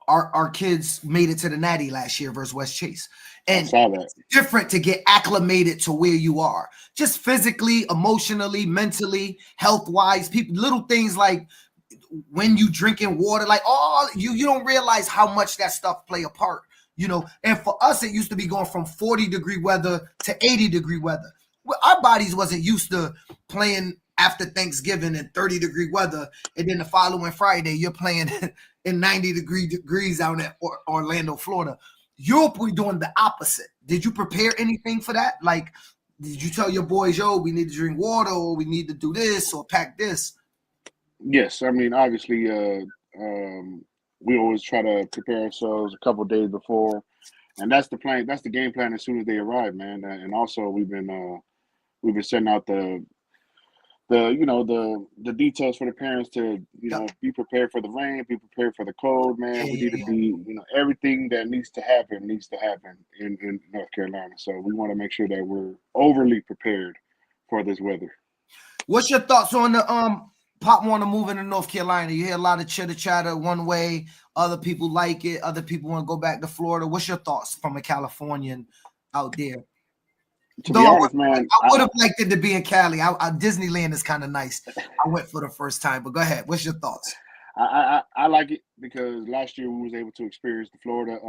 our kids made it to the Natty last year versus West Chase. And it's different to get acclimated to where you are, just physically, emotionally, mentally, health-wise. Little things like when you drinking water, like you don't realize how much that stuff play a part. And for us, it used to be going from 40-degree weather to 80-degree weather. Well, our bodies wasn't used to playing after Thanksgiving in 30-degree weather, and then the following Friday you're playing in 90-degrees out in Orlando, Florida. Europe, we're doing the opposite. Did you prepare anything for that? Like, did you tell your boys, yo, we need to drink water, or we need to do this, or pack this? Yes, I mean, obviously, we always try to prepare ourselves a couple of days before. And that's the plan. That's the game plan as soon as they arrive, man. And also we've been sending out the details for the parents to be prepared for the rain, be prepared for the cold, man. We need to be everything that needs to happen in North Carolina. So we want to make sure that we're overly prepared for this weather. What's your thoughts on the Pop Warner moving to North Carolina? You hear a lot of chitter chatter one way. Other people like it. Other people want to go back to Florida. What's your thoughts from a Californian out there? To be honest, man, I would have liked it to be in Cali. Disneyland is kind of nice. I went for the first time, but go ahead. What's your thoughts? I like it because last year we was able to experience the Florida,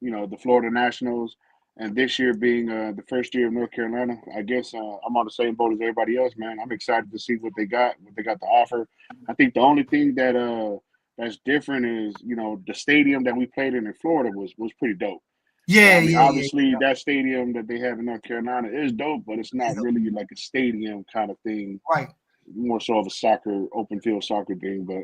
the Florida Nationals, and this year being the first year of North Carolina, I guess I'm on the same boat as everybody else, man. I'm excited to see what they got to offer. I think the only thing that's different is the stadium that we played in Florida was pretty dope. Obviously, that stadium that they have in North Carolina is dope, but it's not really like a stadium kind of thing. Right. More so of a open field soccer thing, but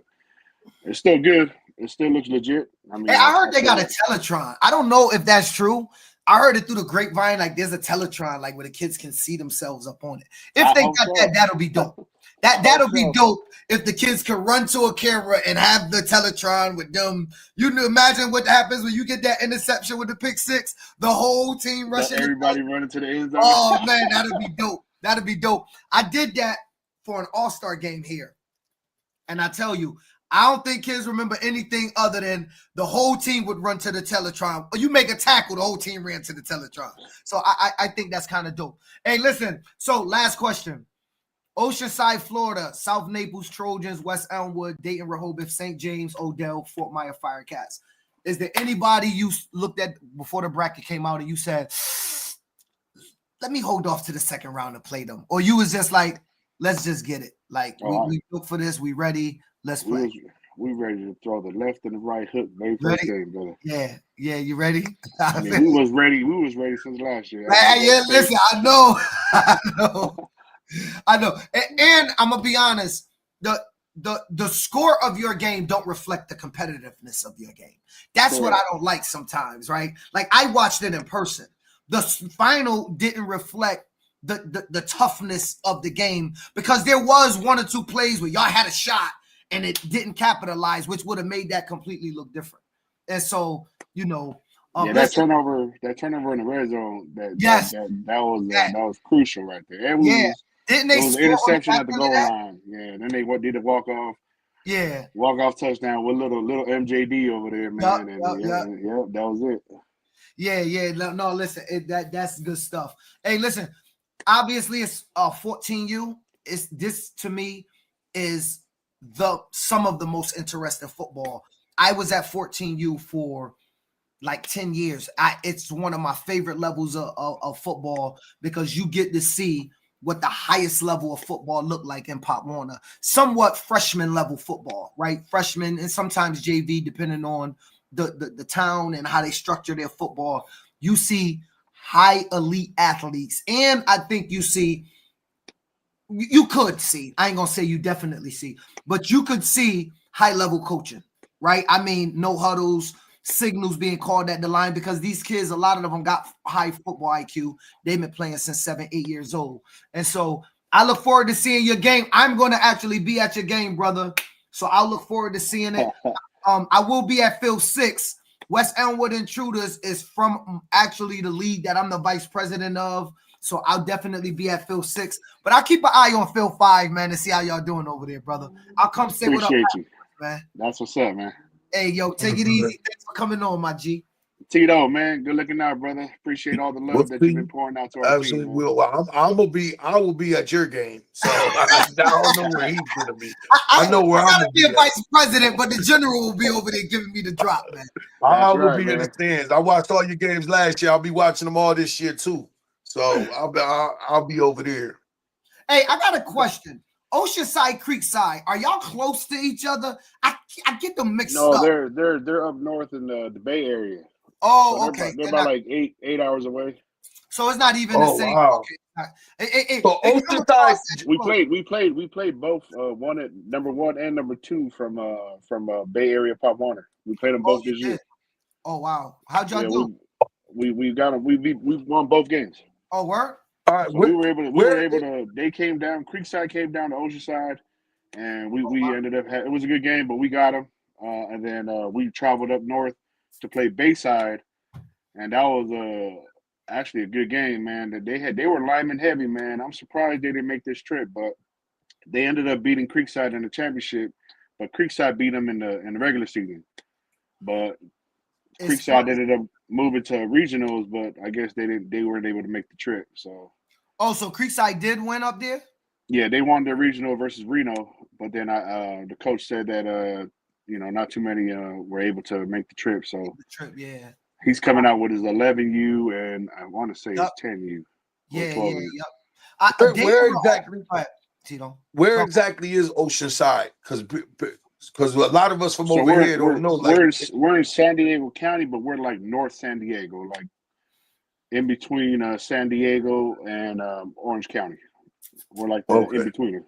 it's still good. It still looks legit. I mean, I heard they got a Teletron. I don't know if that's true. I heard it through the grapevine. Like there's a Teletron, like where the kids can see themselves up on it. If they got that, that'll be dope. That'll be dope if the kids can run to a camera and have the Teletron with them. You can imagine what happens when you get that interception with the pick six, the whole team rushing. Everybody running to the end zone. Oh man, that'll be dope. That'll be dope. I did that for an all-star game here. And I tell you, I don't think kids remember anything other than the whole team would run to the Teletron. You make a tackle, the whole team ran to the Teletron. So I think that's kind of dope. Hey, listen. So last question. Oceanside, Florida, South Naples, Trojans, West Elmwood, Dayton, Rehoboth, St. James, Odell, Fort Myer, Firecats. Is there anybody you looked at before the bracket came out and you said, let me hold off to the second round to play them? Or you was just like, let's just get it. Like, we look for this. We ready. Let's play. We ready to throw the left and the right hook very first game, brother. Yeah. You ready? I mean, we was ready. We was ready since last year. Listen, I know. I know. And I'm gonna be honest, the score of your game don't reflect the competitiveness of your game. That's what I don't like sometimes, right? Like I watched it in person. The final didn't reflect the toughness of the game because there was one or two plays where y'all had a shot and it didn't capitalize, which would have made that completely look different. And so, that turnover in the red zone, that was crucial right there. And didn't they? It was an interception at the goal line. Yeah, and then they did a walk off. Yeah, walk off touchdown with little MJD over there, man. That was it. Yeah. No, listen, that's good stuff. Hey, listen. Obviously, it's 14U. This to me is some of the most interesting football. I was at 14U for like 10 years. It's one of my favorite levels of football because you get to see what the highest level of football look like in Pop Warner. Somewhat freshman level football, right? Freshman and sometimes JV, depending on the town and how they structure their football. You see high elite athletes. And I think you could see, I ain't gonna say you definitely see, but you could see high level coaching, right? I mean, no huddles, signals being called at the line because these kids, a lot of them got high football IQ. They've been playing since 7, 8 years old. And so I look forward to seeing your game. I'm going to actually be at your game, brother. So I'll look forward to seeing it. I will be at Field 6. West Elmwood Intruders is from actually the league that I'm the vice president of. So I'll definitely be at Field 6. But I'll keep an eye on Field 5, man, to see how y'all doing over there, brother. I'll come say what up, man. That's what's up, man. Hey, yo, take it easy. Thanks for coming on, my G. Tito, man, good looking out, brother. Appreciate all the love that you've been pouring out to our team. Absolutely will. I will be at your game. So I don't know where he's gonna be. I know where I'm gonna be a vice president, but the general will be over there giving me the drop, man. I will be in the stands. I watched all your games last year. I'll be watching them all this year too. So I'll be over there. Hey, I got a question. Oceanside, Creekside, are y'all close to each other? I get them mixed up. No, they're up north in the Bay Area. Oh, so okay. They're about like eight hours away. So it's not even the same. Wow. Okay. So Oceanside, we played both one at number 1 and number 2 from Bay Area Pop Warner. We played them both this year. Oh wow, how'd y'all do? We got them. We won both games. Oh, word? All right, So we were able where to. They came down. Creekside came down to Oceanside, and we wow. ended up. It was a good game, but we got them. And then we traveled up north to play Bayside, and that was actually a good game, man. That they were lineman heavy, man. I'm surprised they didn't make this trip, but they ended up beating Creekside in the championship. But Creekside beat them in the regular season. But It's Creekside funny. ended up moving to regionals, but I guess they weren't able to make the trip. So Oh, so Creekside did win up there? yeah, they won the regional versus Reno, but then the coach said that not too many were able to make the trip. So The trip, yeah. he's coming out with his 11U and I want to say his Yep. 10U or Yeah, 12U. yep. where exactly? Go ahead, Tito. Where Go. exactly is Oceanside? Because a lot of us from So over here don't know. Like, we're in San Diego County, but we're like North San Diego, like in between San Diego and Orange County. We're like the in betweener.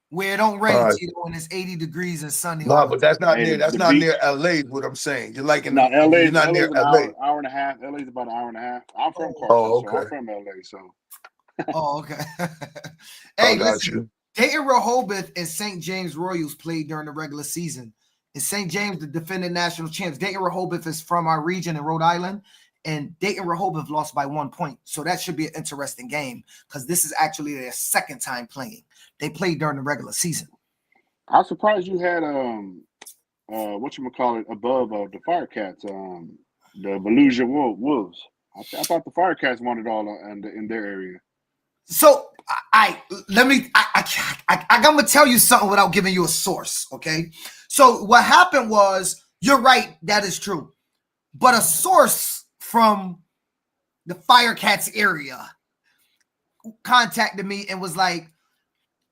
Where it don't rain, All right. Tito, and it's 80 degrees and sunny. No, all the but that's not Hey, near. That's the not beach. near LA. Is what I'm saying. You're like in No, the. You're not near LA's an LA. hour and a half. LA's about an hour and a half. I'm from Carson, Oh, so I'm okay. from LA. So Oh, okay. I Hey, got listen, you. Dayton Rehoboth and St. James Royals played during the regular season. And St. James, the defending national champs. Dayton Rehoboth is from our region in Rhode Island, and Dayton Rehoboth lost by 1 point. So that should be an interesting game because this is actually their second time playing. They played during the regular season. I'm surprised you had whatchamacallit above the Firecats, the Volusia Wolves. I thought the Firecats won it all in their area. So I'm gonna tell you something without giving you a source, okay? So what happened was, you're right, that is true. But a source from the Firecats area contacted me and was like,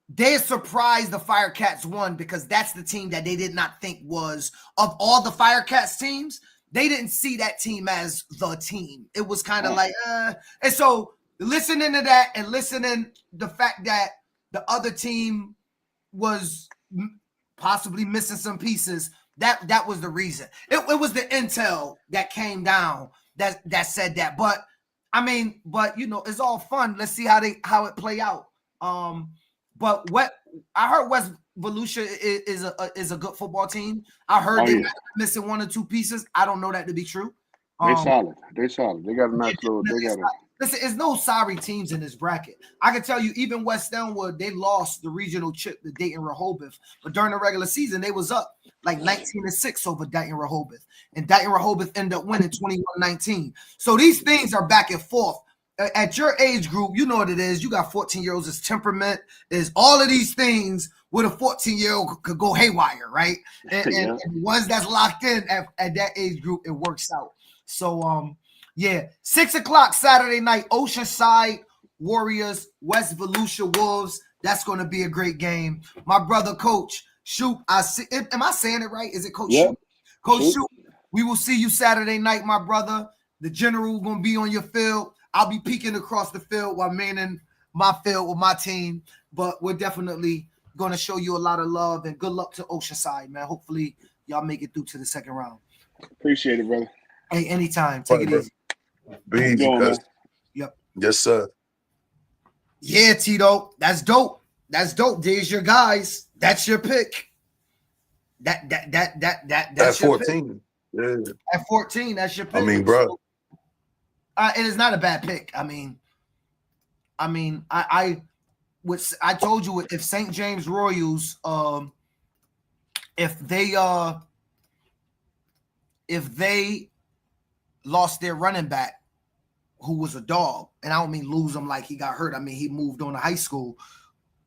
they're surprised the Firecats won because that's the team that they did not think was, of all the Firecats teams, they didn't see that team as the team. It was kind of like, and so listening to that and listening the fact that the other team was possibly missing some pieces, that was the reason. It was the intel that came down that said that. But I mean, it's all fun. Let's see how it play out. But what I heard, West Volusia is a good football team. I heard they might be missing 1 or 2 pieces. I don't know that to be true. They solid. They solid. They got a nice little. They got a. Listen, there's no sorry teams in this bracket. I can tell you, even West Elmwood, they lost the regional chip to Dayton Rehoboth, but during the regular season, they was up like 19-6 over Dayton Rehoboth, and Dayton Rehoboth ended up winning 21-19. So these things are back and forth. At your age group, you know what it is. You got 14-year-olds. It's temperament. There's all of these things where a 14-year-old could go haywire, right? And ones that's locked in at that age group, it works out. So, 6 o'clock Saturday night, Oceanside Warriors, West Volusia Wolves. That's going to be a great game. My brother, Coach Shoop. Am I saying it right? Is it Coach Shoop? Coach Shoop, we will see you Saturday night, my brother. The general going to be on your field. I'll be peeking across the field while manning my field with my team. But we're definitely going to show you a lot of love, and good luck to Oceanside, man. Hopefully, y'all make it through to the second round. Appreciate it, brother. Hey, anytime. Take it easy. Be easy, cuz. Yep. Yes, sir. Yeah, Tito. That's dope. That's dope. There's your guys. That's your pick. That's at 14. Yeah. At 14, that's your pick. I mean, bro. So, it is not a bad pick. I told you, if St. James Royals, if they lost their running back, who was a dog, and I don't mean lose him like he got hurt. I mean he moved on to high school.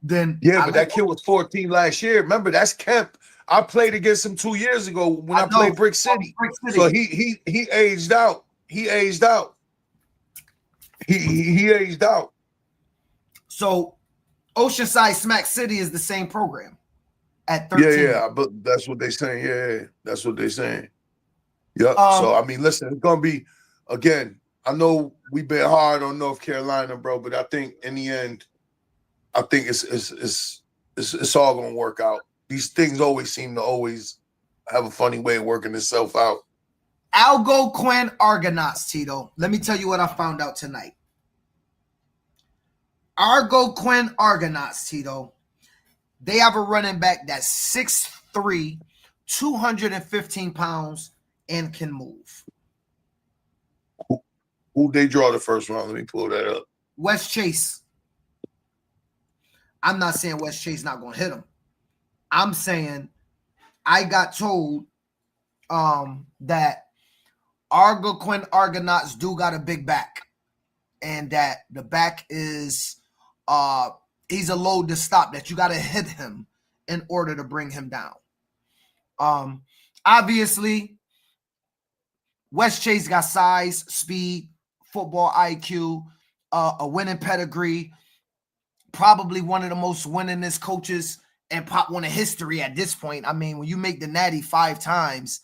Then that kid was 14 last year. Remember, that's Kemp. I played against him 2 years ago when I played Brick City. So he aged out. He aged out. He aged out. So Oceanside Smack City is the same program at 13. Yeah, but that's what they're saying. Yeah, that's what they're saying. Yep. So I mean, listen, it's gonna be, again, I know we've been hard on North Carolina, bro, but I think in the end, I think it's all gonna work out. These things always seem to have a funny way of working itself out. Algonquin Argonauts, Tito. Let me tell you what I found out tonight. Algonquin Argonauts, Tito. They have a running back that's 6'3", 215 pounds, and can move. Who they draw the first round? Let me pull that up. West Chase. I'm not saying West Chase not going to hit him. I'm saying I got told that Algonquin Argonauts do got a big back, and that the back is he's a load to stop, that you got to hit him in order to bring him down. Obviously, West Chase got size, speed, football IQ, a winning pedigree, probably one of the most winningest coaches in Pop Warner history at this point. I mean, when you make the Natty 5 times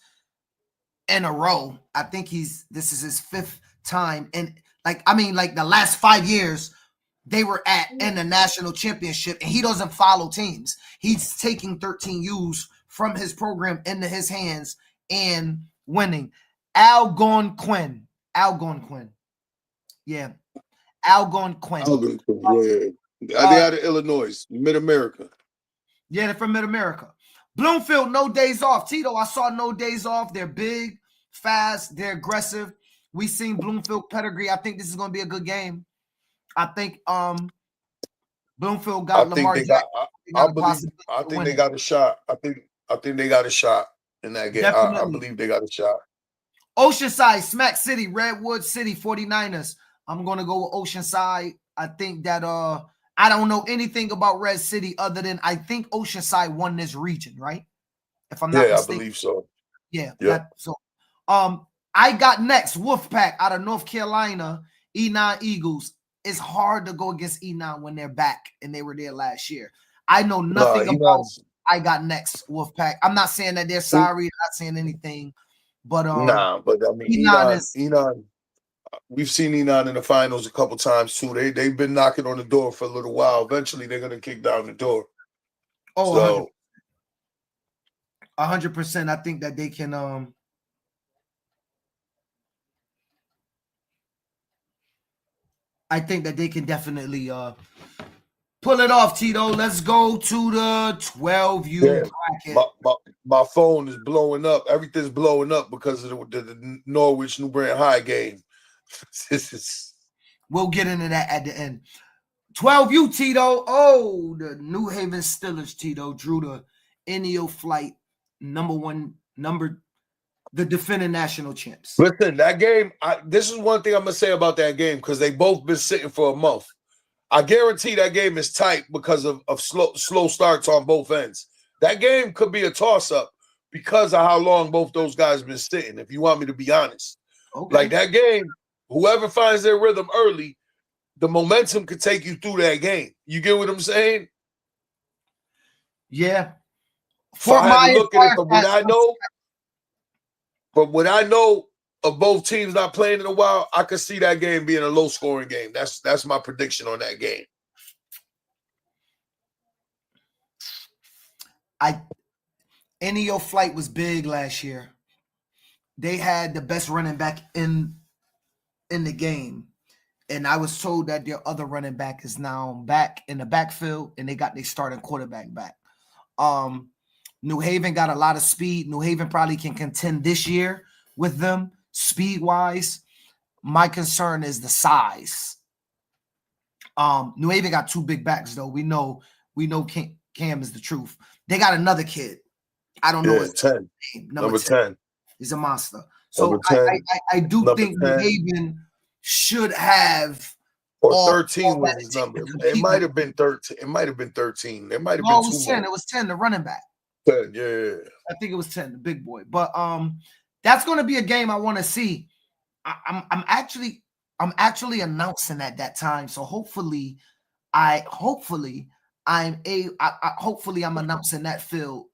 in a row, I think this is his 5th time. And like the last 5 years, they were in the national championship, and he doesn't follow teams. He's taking 13 U's from his program into his hands and winning. Algonquin. Yeah. Algonquin. Yeah. They out of Illinois, Mid-America. Yeah, they're from Mid-America. Bloomfield, no days off. Tito, I saw no days off. They're big, fast, they're aggressive. We seen Bloomfield pedigree. I think this is going to be a good game. I think Bloomfield got Lamar Jackson. I think they got a shot. I think they got a shot in that game. I believe they got a shot. Oceanside, Smack City, Redwood City, 49ers. I'm going to go with Oceanside. I think that I don't know anything about Red City other than I think Oceanside won this region, right? If I'm not mistaken. I believe so. Yeah. I got next Wolfpack out of North Carolina, E9 Eagles. It's hard to go against E9 when they're back, and they were there last year. I know nothing about I got next Wolfpack. I'm not saying that they're sorry, not saying anything, but but I mean E9, we've seen E9 in the finals a couple times too. They've been knocking on the door for a little while. Eventually, they're gonna kick down the door. Oh, so 100%. I think that they can. I think that they can definitely pull it off, Tito. Let's go to the 12U bracket. My phone is blowing up. Everything's blowing up because of the Norwich New Brent High game. We'll get into that at the end. 12U, Tito. Oh, the New Haven Steelers, Tito, drew the NEO flight the defending national champs. Listen, that game, this is one thing I'm going to say about that game, because they both been sitting for a month. I guarantee that game is tight because of slow starts on both ends. That game could be a toss-up because of how long both those guys been sitting, if you want me to be honest. Okay. Like that game, whoever finds their rhythm early, the momentum could take you through that game. You get what I'm saying? Yeah. So I had to look at it from what I know. From what I know of both teams not playing in a while, I could see that game being a low-scoring game. That's my prediction on that game. NEO flight was big last year. They had the best running back in the game. And I was told that their other running back is now back in the backfield, and they got their starting quarterback back. New Haven got a lot of speed. New Haven probably can contend this year with them speed-wise. My concern is the size. New Haven got 2 big backs, though. We know Cam is the truth. They got another kid. I don't know his 10. name. Number 10. He's a monster. So I do think New Haven should have. Or 13 was his number. It might have been 13. It might have been 13. It might have been 2 it was 10. more. It was 10, the running back. 10, yeah. I think it was 10, the big boy. But that's going to be a game I want to see. I'm actually announcing at that time. So hopefully I'm announcing that field.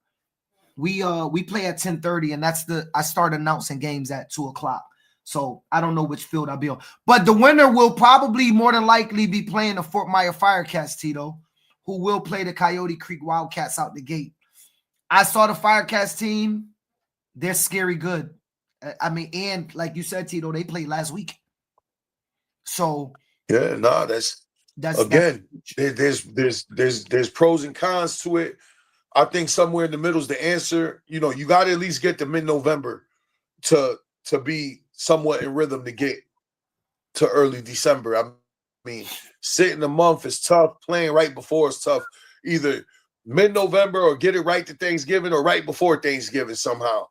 We play at 10:30, and I start announcing games at 2:00. So I don't know which field I'll be on. But the winner will probably more than likely be playing the Fort Myer Firecats, Tito, who will play the Coyote Creek Wildcats out the gate. I saw the Firecats team. They're scary good. I mean, and like you said, Tito, they played last week. So yeah, nah, that's again, there's pros and cons to it. I think somewhere in the middle is the answer. You know, you got to at least get to mid-November to be somewhat in rhythm to get to early December. I mean, sitting a month is tough. Playing right before is tough. Either mid-November or get it right to Thanksgiving or right before Thanksgiving somehow.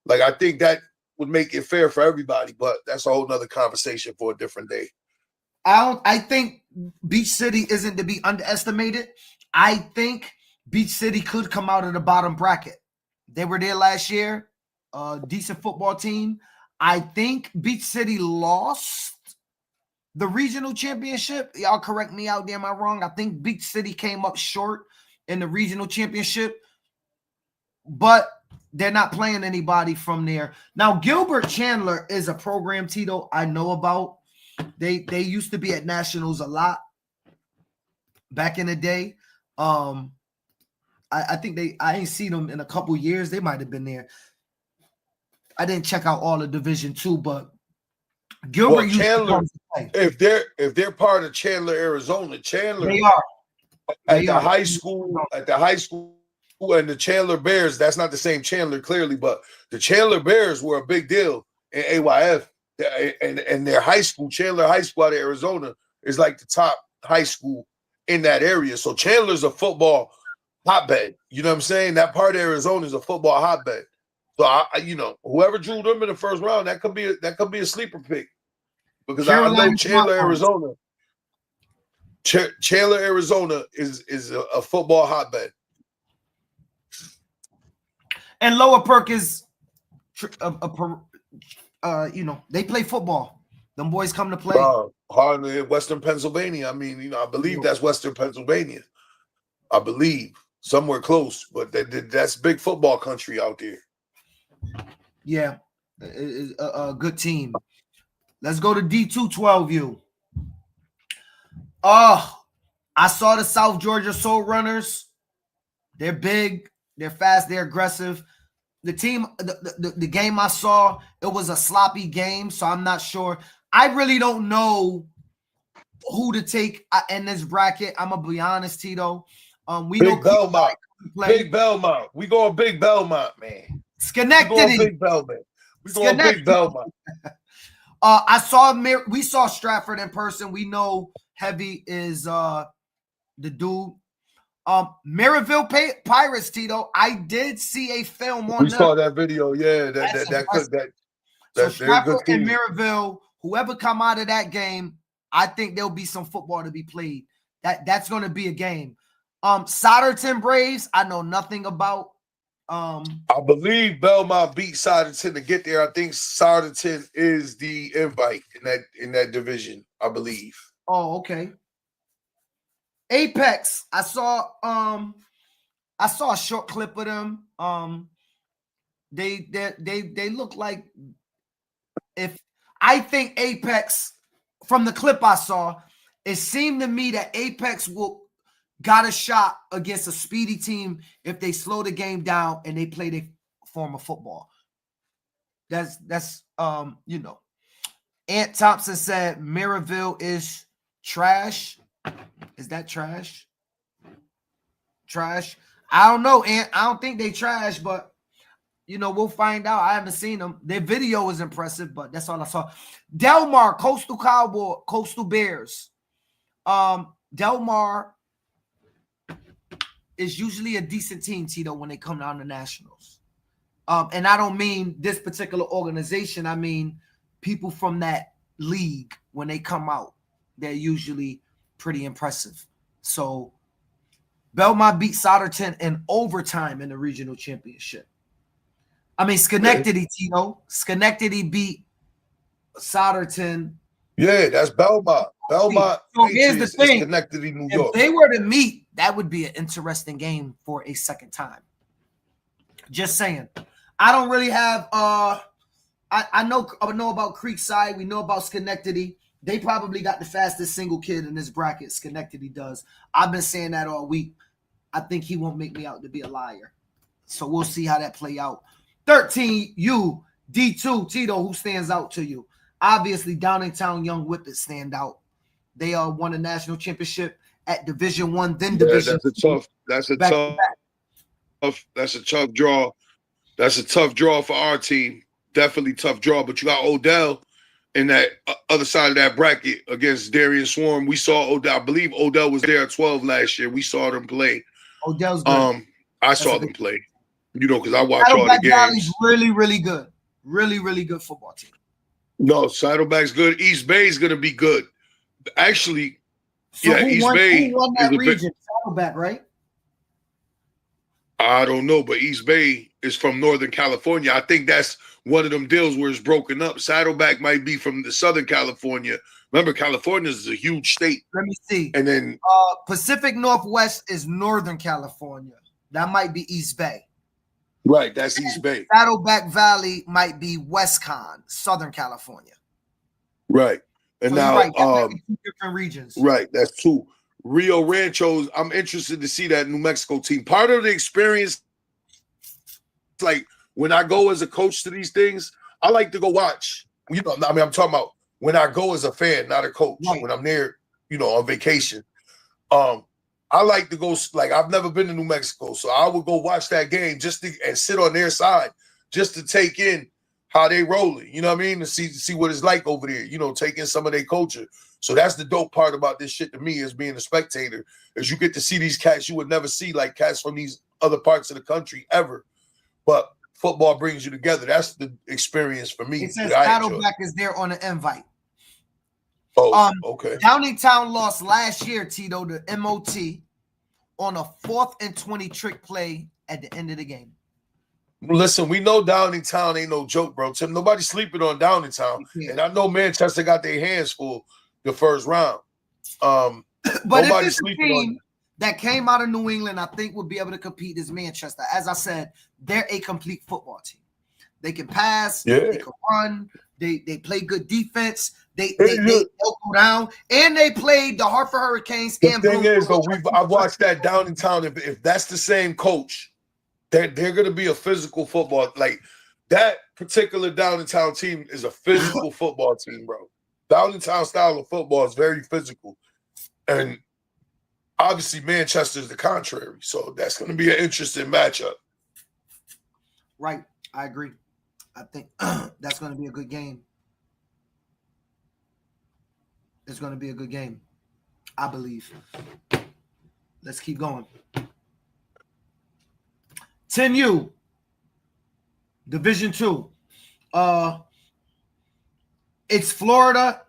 Like, I think that would make it fair for everybody, but that's a whole nother conversation for a different day. I think Beach City isn't to be underestimated. I think Beach City could come out of the bottom bracket. They were there last year, decent football team. I think Beach City lost the regional championship. Y'all correct me out there, am I wrong? I think Beach City came up short in the regional championship, but they're not playing anybody from there. Now, Gilbert Chandler is a program, Tito, I know about. They used to be at nationals a lot back in the day. I think I ain't seen them in a couple years. They might have been there. I didn't check out all of Division II, but Gilbert used Chandler, to play. if they're part of Chandler, Arizona, Chandler They are at the high school and the Chandler Bears. That's not the same Chandler, clearly, but the Chandler Bears were a big deal in AYF. And their high school, Chandler High School out of Arizona, is like the top high school in that area. So Chandler's a football hotbed. You know what I'm saying? That part of Arizona is a football hotbed. So I whoever drew them in the first round, that could be a sleeper pick. Because I know Chandler, Arizona. Chandler, Arizona is a football hotbed. And Lower Perk is they play football. Them boys come to play. Hardly Western Pennsylvania. I mean, I believe that's Western Pennsylvania. I believe somewhere close, but that's big football country out there. Yeah, a good team. Let's go to D212U. I saw the South Georgia Soul Runners. They're big, they're fast, they're aggressive. The team, the game I saw, it was a sloppy game, so I'm not sure. I really don't know who to take in this bracket. I'm gonna be honest, Tito. We Big know Belmont. Big Belmont. We going Big Belmont, man. Schenectady. Big Belmont. We going Big Belmont. We saw Stratford in person. We know Heavy is the dude. Maryville Pirates, Tito. I did see a film on them. We saw that video. Yeah, so Stratford and Maryville, whoever come out of that game, I think there'll be some football to be played. That's going to be a game. Solderton Braves, I know nothing about. I believe Belmont beat Solderton to get there. I think Solderton is the invite in that division, I believe. Oh, okay. Apex, I saw a short clip of them. They look like, if I think Apex, from the clip I saw, it seemed to me that Apex got a shot against a speedy team if they slow the game down and they play their form of football. That's Ant Thompson said Maryville is trash. Is that trash? Trash? I don't know, Ant. I don't think they trash, but we'll find out. I haven't seen them. Their video was impressive, but that's all I saw. Delmar, Coastal Bears. Delmar is usually a decent team, Tito, when they come down to nationals. And I don't mean this particular organization. I mean people from that league, when they come out, they're usually pretty impressive. So Belmont beat Solderton in overtime in the regional championship. I mean, Schenectady, Tito. Schenectady beat Solderton. Yeah, that's Belmont. Belmont. So here's the thing. Schenectady, New York. If they were to meet, that would be an interesting game for a second time. Just saying. I don't really have I know about Creekside. We know about Schenectady. They probably got the fastest single kid in this bracket. Schenectady does. I've been saying that all week. I think he won't make me out to be a liar. So we'll see how that play out. 13U, D2, Tito, who stands out to you? Obviously, Downingtown Young Whippets stand out. They won a national championship at Division I, then Division II. That's a tough draw. That's a tough draw for our team. Definitely tough draw. But you got Odell in that other side of that bracket against Darian Swarm. We saw Odell. I believe Odell was there at 12 last year. We saw them play. Odell's good. I saw them play. You know, because I watch all the Saddleback games. Valley's really, really good. Really, really good football team. No, Saddleback's good. East Bay's going to be good. Actually, so East Bay. Who won that region? Saddleback, right? I don't know, but East Bay is from Northern California. I think that's one of them deals where it's broken up. Saddleback might be from the Southern California. Remember, California is a huge state. Let me see. And then Pacific Northwest is Northern California. That might be East Bay. Right, that's East Bay. Saddleback Valley might be WestCon, Southern California. Right. And so now right, that might be two different regions. Right, that's two. Rio Ranchos, I'm interested to see that New Mexico team. Part of the experience, like when I go as a coach to these things, I like to go watch. You know, I mean, I'm talking about when I go as a fan, not a coach. Right. When I'm there, you know, on vacation. I like to go, like, I've never been to New Mexico, so I would go watch that game just to, and sit on their side just to take in how they rolling, you know what I mean? To see what it's like over there, you know, take in some of their culture. So that's the dope part about this shit to me as being a spectator, is you get to see these cats you would never see, like cats from these other parts of the country ever. But football brings you together. That's the experience for me. It says Saddleback is there on the invite. Oh, okay. Downingtown lost last year, Tito, to MOT on a 4th and 20 trick play at the end of the game. Listen, we know Downingtown ain't no joke, bro. Tim, nobody's sleeping on Downingtown. And I know Manchester got their hands full the first round. But if it's a team that came out of New England, I think would be able to compete is Manchester. As I said, they're a complete football team. They can pass, they can run, they play good defense. They'll go down, and they played the Hartford Hurricanes. The thing is, though, I've watched that Downingtown. If that's the same coach, they're going to be a physical football. Like that particular Downingtown team is a physical football team, bro. Downingtown style of football is very physical, and obviously Manchester is the contrary. So that's going to be an interesting matchup. Right, I agree. I think that's going to be a good game. It's going to be a good game, I believe. Let's keep going. 10U, Division II. It's Florida.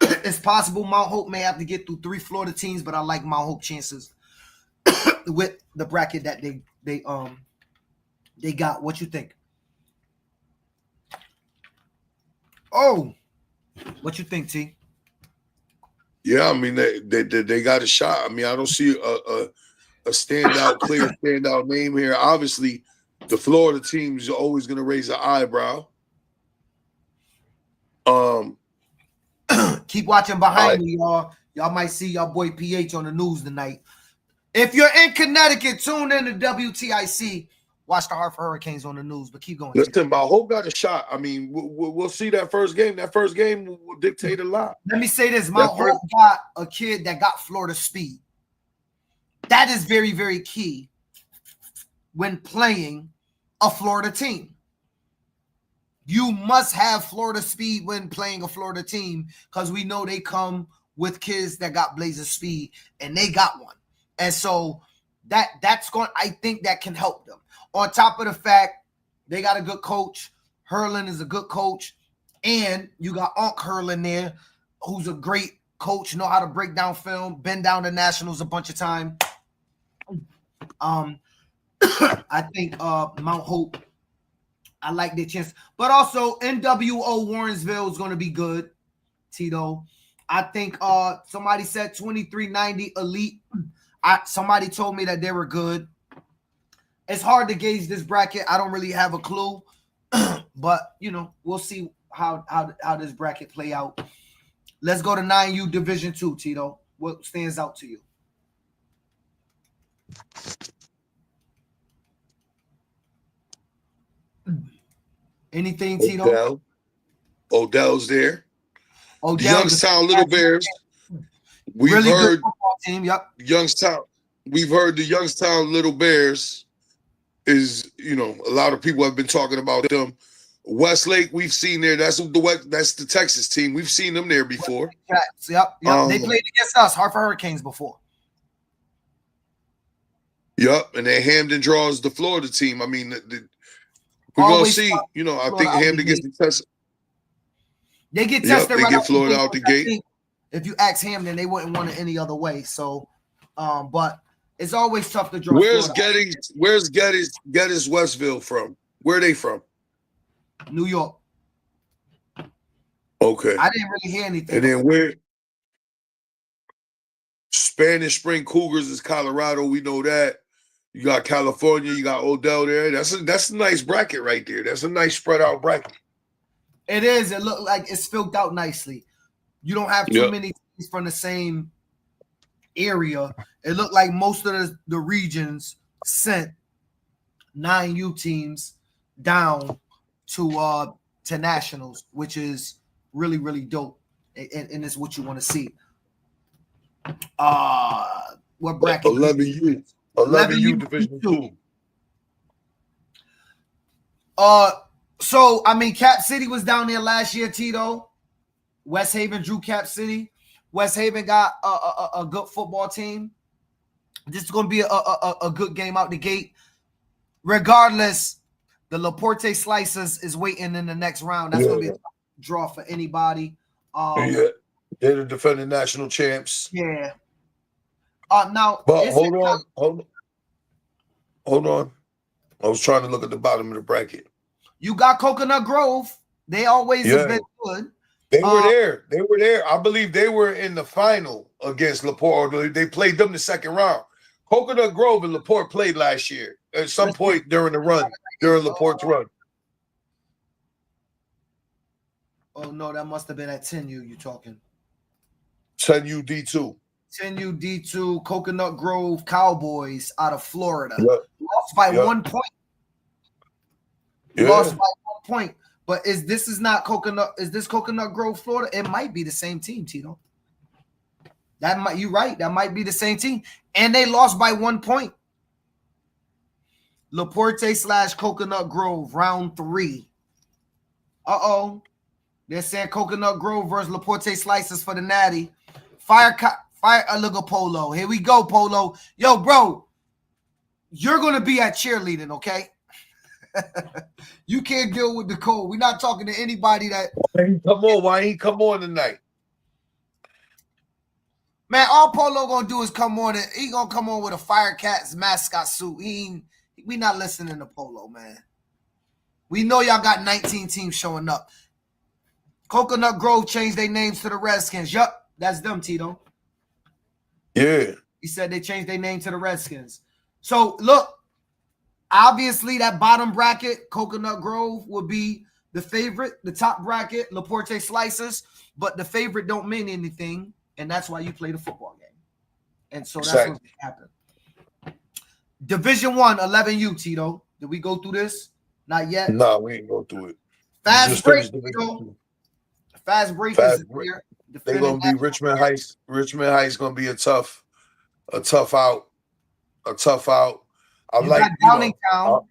It's possible Mount Hope may have to get through 3 Florida teams, but I like Mount Hope chances with the bracket that they got. What you think? Oh, what you think, T? Yeah, I mean they got a shot. I mean, I don't see a standout, clear standout name here. Obviously, the Florida teams are always going to raise an eyebrow. Keep watching behind me, y'all. Y'all might see y'all boy PH on the news tonight. If you're in Connecticut, tune in to WTIC. Watch the Hartford Hurricanes on the news, but keep going. Listen, Mount Hope got a shot. I mean, we'll see that first game. That first game will dictate a lot. Let me say this. Mount Hope got a kid that got Florida speed. That is very, very key when playing a Florida team. You must have Florida speed when playing a Florida team because we know they come with kids that got blazing speed, and they got one. And so that's going. I think that can help them. On top of the fact they got a good coach. Hurlin is a good coach. And you got Unc Hurlin there, who's a great coach, know how to break down film, been down to nationals a bunch of time. I think Mount Hope, I like their chance. But also NWO Warrensville is going to be good, Tito. I think somebody said 2390 Elite. Somebody told me that they were good. It's hard to gauge this bracket. I don't really have a clue, but you know, we'll see how this bracket play out. Let's go to 9U Division II, Tito. What stands out to you? Anything, Tito? Odell's there. The Youngstown Little Bears. We've really heard good football team. Yep. Youngstown. We've heard the Youngstown Little Bears is, a lot of people have been talking about them. Westlake, we've seen there. That's the Texas team. We've seen them there before. Yep. They played against us, Hartford Hurricanes, before. Yep, and then Hamden draws the Florida team. I mean, we're going to see. I think Hamden gets the test. They get tested. They get Florida out the gate. If you ask Hamden, they wouldn't want it any other way. So, but it's always tough to draw. Where's Geddes Westville from? Where are they from? New York. Okay. I didn't really hear anything. And then where? Spanish Spring Cougars is Colorado. We know that. You got California. You got Odell there. That's a nice bracket right there. That's a nice spread out bracket. It is. It looked like it's filled out nicely. You don't have too many teams from the same area. It looked like most of the regions sent 9 U teams down to nationals, which is really, really dope. And it's what you want to see. What bracket? 11U. 11U Division 2. So I mean, Cap City was down there last year, Tito. West Haven drew Cap City. West Haven got a good football team. This is going to be a good game out the gate. Regardless, the Laporte Slicers is waiting in the next round. That's going to be a draw for anybody. They're the defending national champs. Yeah. Now, but hold on. I was trying to look at the bottom of the bracket. You got Coconut Grove. They always have been good. They were there. They were there. I believe they were in the final against LaPorte. They played them the second round. Coconut Grove and LaPorte played last year at some point during the run, during LaPorte's run. Oh, no, that must have been at 10U you're talking. 10U D2. 10U D2, Coconut Grove Cowboys out of Florida. Yep. Lost by 1 point. Yeah. Lost by 1 point. But is this Coconut Grove, Florida? It might be the same team, Tito. You're right. That might be the same team. And they lost by 1 point. Laporte / Coconut Grove, round 3. Uh-oh. They're saying Coconut Grove versus Laporte Slices for the Natty. Fire look at Polo. Here we go, Polo. Yo, bro, you're going to be at cheerleading, okay? You can't deal with the cold. We're not talking to anybody that. Why he come on tonight? Man, all Polo gonna do is come on and he gonna come on with a Firecats mascot suit. We not listening to Polo, man. We know y'all got 19 teams showing up. Coconut Grove changed their names to the Redskins. Yup, that's them, Tito. Yeah. He said they changed their name to the Redskins. So look. Obviously, that bottom bracket, Coconut Grove, will be the favorite. The top bracket, Laporte Slices. But the favorite don't mean anything, and that's why you play the football game. And so that's what happened. Division 1, 11U, Tito. Did we go through this? Not yet. No, we ain't go through it. Fast break, Tito. Fast break is here. They're gonna be Richmond Heights. Richmond Heights gonna be a tough out. I like Downingtown.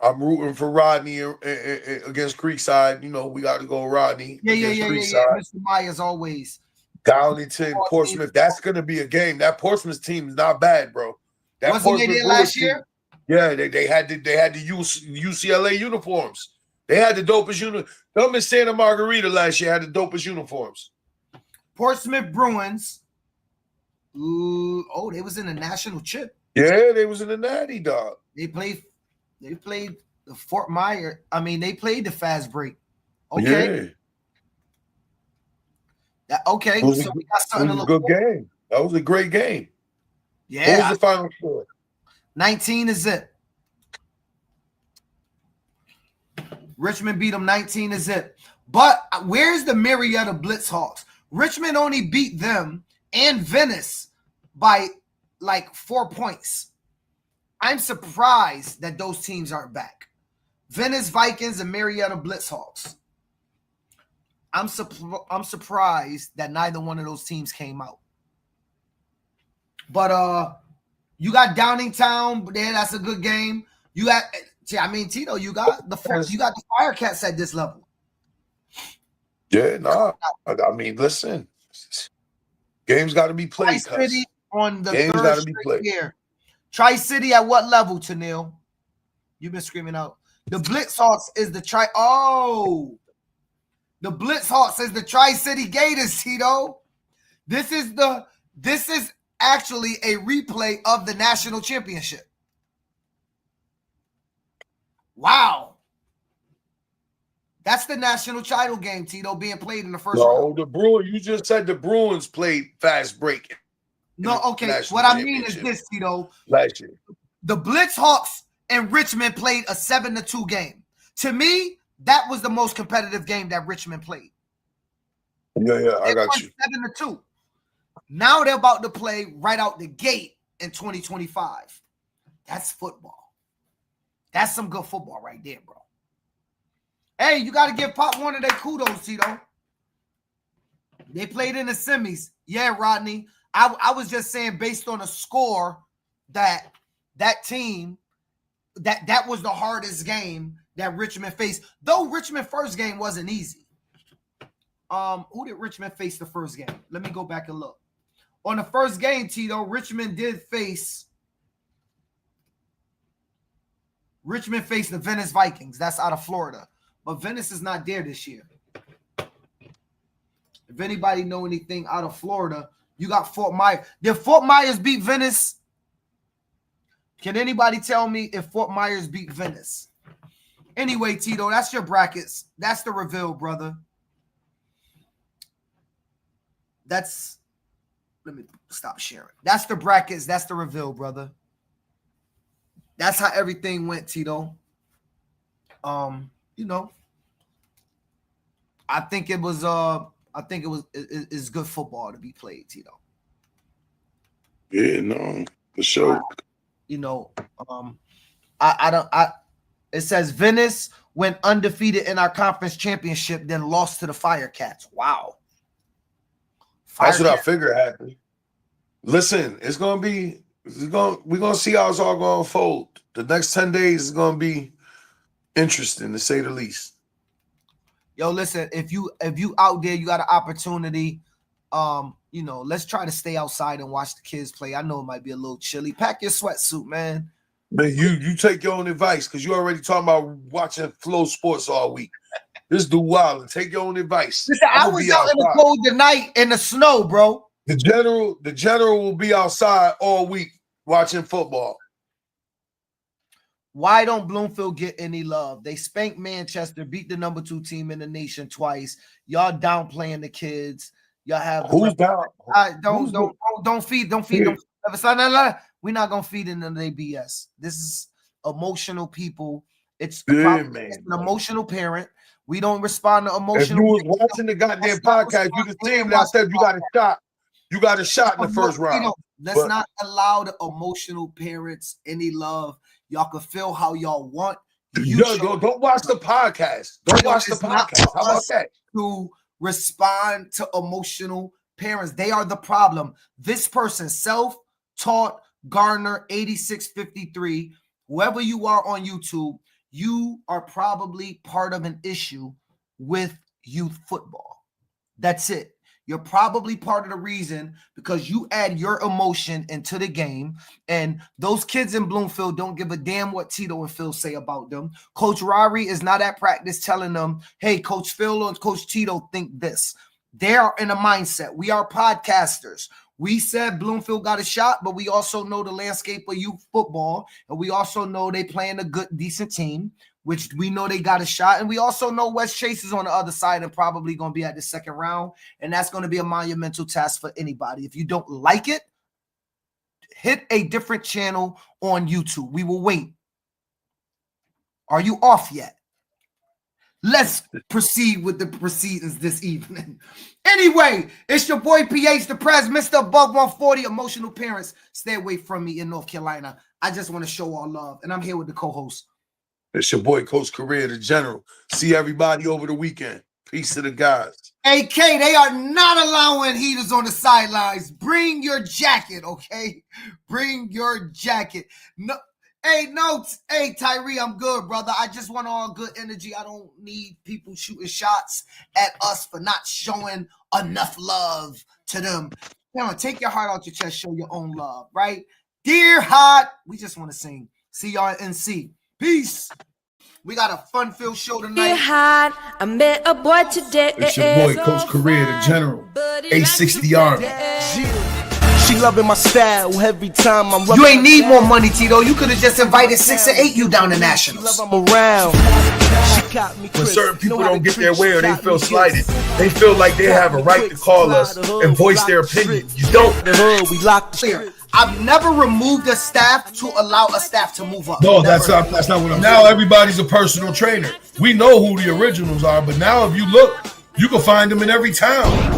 I'm rooting for Rodney against Creekside. We got to go Rodney. Yeah. Mr. Myers always. Downington, Portsmouth. That's gonna be a game. That Portsmouth team is not bad, bro. Wasn't they there last year? Yeah, they had the UCLA uniforms. They had the dopest uniforms. Them in Santa Margarita last year had the dopest uniforms. Portsmouth Bruins. Ooh, they was in the national chip. Yeah, they was in the natty, dog. They played the Fort Myers. I mean, they played the fast break. Okay. Yeah. Okay. So we got something to look good game. That was a great game. Yeah. What was the final score? 19 is it. Richmond beat them 19 is it. But where's the Marietta Blitzhawks? Richmond only beat them and Venice by like 4 points. I'm surprised that those teams aren't back. Venice Vikings and Marietta Blitzhawks. I'm surprised that neither one of those teams came out. But you got Downingtown there. That's a good game. You got, I mean, Tito, you got the Firecats at this level. Yeah, nah. I mean, listen, games got to be played. Tri-City on the games third straight year. Tri-City at what level, Tanil? You've been screaming out. The Blitzhawks is the the Blitzhawks is the Tri-City Gators, Tito. This is actually a replay of the national championship. Wow. That's the national title game, Tito, being played in the first round. No, the Bruins. You just said the Bruins played fast break. No, okay. What I mean is this, Tito. Last year. The Blitzhawks and Richmond played a 7-2 game. To me, that was the most competitive game that Richmond played. Yeah, I got you. 7-2. Now they're about to play right out the gate in 2025. That's football. That's some good football right there, bro. Hey, you got to give Pop Warner their kudos, Tito. They played in the semis. Yeah, Rodney. I was just saying based on the score that team, that was the hardest game that Richmond faced. Though Richmond first game wasn't easy. Who did Richmond face the first game? Let me go back and look. On the first game, Tito, Richmond faced the Venice Vikings. That's out of Florida. But Venice is not there this year. If anybody know anything out of Florida, you got Fort Myers. Did Fort Myers beat Venice? Can anybody tell me if Fort Myers beat Venice? Anyway, Tito, that's your brackets. That's the reveal, brother. Let me stop sharing. That's the brackets. That's the reveal, brother. That's how everything went, Tito. I think it's good football to be played, Tito. Yeah, no, for sure. It says Venice went undefeated in our conference championship, then lost to the Firecats. Wow. That's what I figured happened. Listen, we're gonna see how it's all gonna unfold. The next 10 days is gonna be interesting, to say the least. Yo, listen, if you out there, you got an opportunity. Let's try to stay outside and watch the kids play. I know it might be a little chilly. Pack your sweatsuit, man. Man, you take your own advice because you already talking about watching Flow Sports all week. This dude wild and take your own advice. Listen, I was out in the cold tonight in the snow, bro. The general will be outside all week watching football. Why don't Bloomfield get any love? They spanked Manchester, beat the number 2 team in the nation twice. Y'all downplaying the kids. Y'all have who's down? Don't feed them. We're not gonna feed into their BS. This is emotional people. It's an emotional parent. We don't respond to emotional. If you was watching the goddamn podcast, you could see him that said you got a shot. You got a shot in the first round. Let's not allow the emotional parents any love. Y'all can feel how y'all want. Don't watch the podcast. Don't watch the podcast. How about that? To respond to emotional parents. They are the problem. This person, self-taught Gardner 8653, whoever you are on YouTube, you are probably part of an issue with youth football. That's it. You're probably part of the reason because you add your emotion into the game, and those kids in Bloomfield don't give a damn what Tito and Phil say about them. Coach Rari is not at practice telling them, hey, Coach Phil and Coach Tito think this. They are in a mindset. We are podcasters. We said Bloomfield got a shot, but we also know the landscape of youth football, and we also know they playing a good, decent team, which we know they got a shot. And we also know West Chase is on the other side and probably going to be at the second round. And that's going to be a monumental task for anybody. If you don't like it, hit a different channel on YouTube. We will wait. Are you off yet? Let's proceed with the proceedings this evening. Anyway, it's your boy PH, the Prez, Mr. Above 140. Emotional parents, stay away from me in North Carolina. I just want to show all love. And I'm here with the co-host. It's your boy, Coach Correa, the General. See everybody over the weekend. Peace to the guys. AK, they are not allowing heaters on the sidelines. Bring your jacket, okay? Bring your jacket. No, hey, Tyree, I'm good, brother. I just want all good energy. I don't need people shooting shots at us for not showing enough love to them. Come on, take your heart out your chest, show your own love, right? Dear Hot, we just want to sing. See y'all in NC. Peace. We got a fun-filled show tonight. Dear Hot, I met a boy today. It's your boy, Coach Correa, the General. 860 Army. She loving my style every time I'm You ain't need more money, Tito. You could have just invited 6 or 8 you down to nationals. I'm around. When certain people don't get their way or they feel slighted, they feel like they have a right to call us and voice their opinion. You don't. We locked the Clear. I've never removed a staff to allow a staff to move up. No, that's not what I'm saying. Now everybody's a personal trainer. We know who the originals are, but now if you look, you can find them in every town.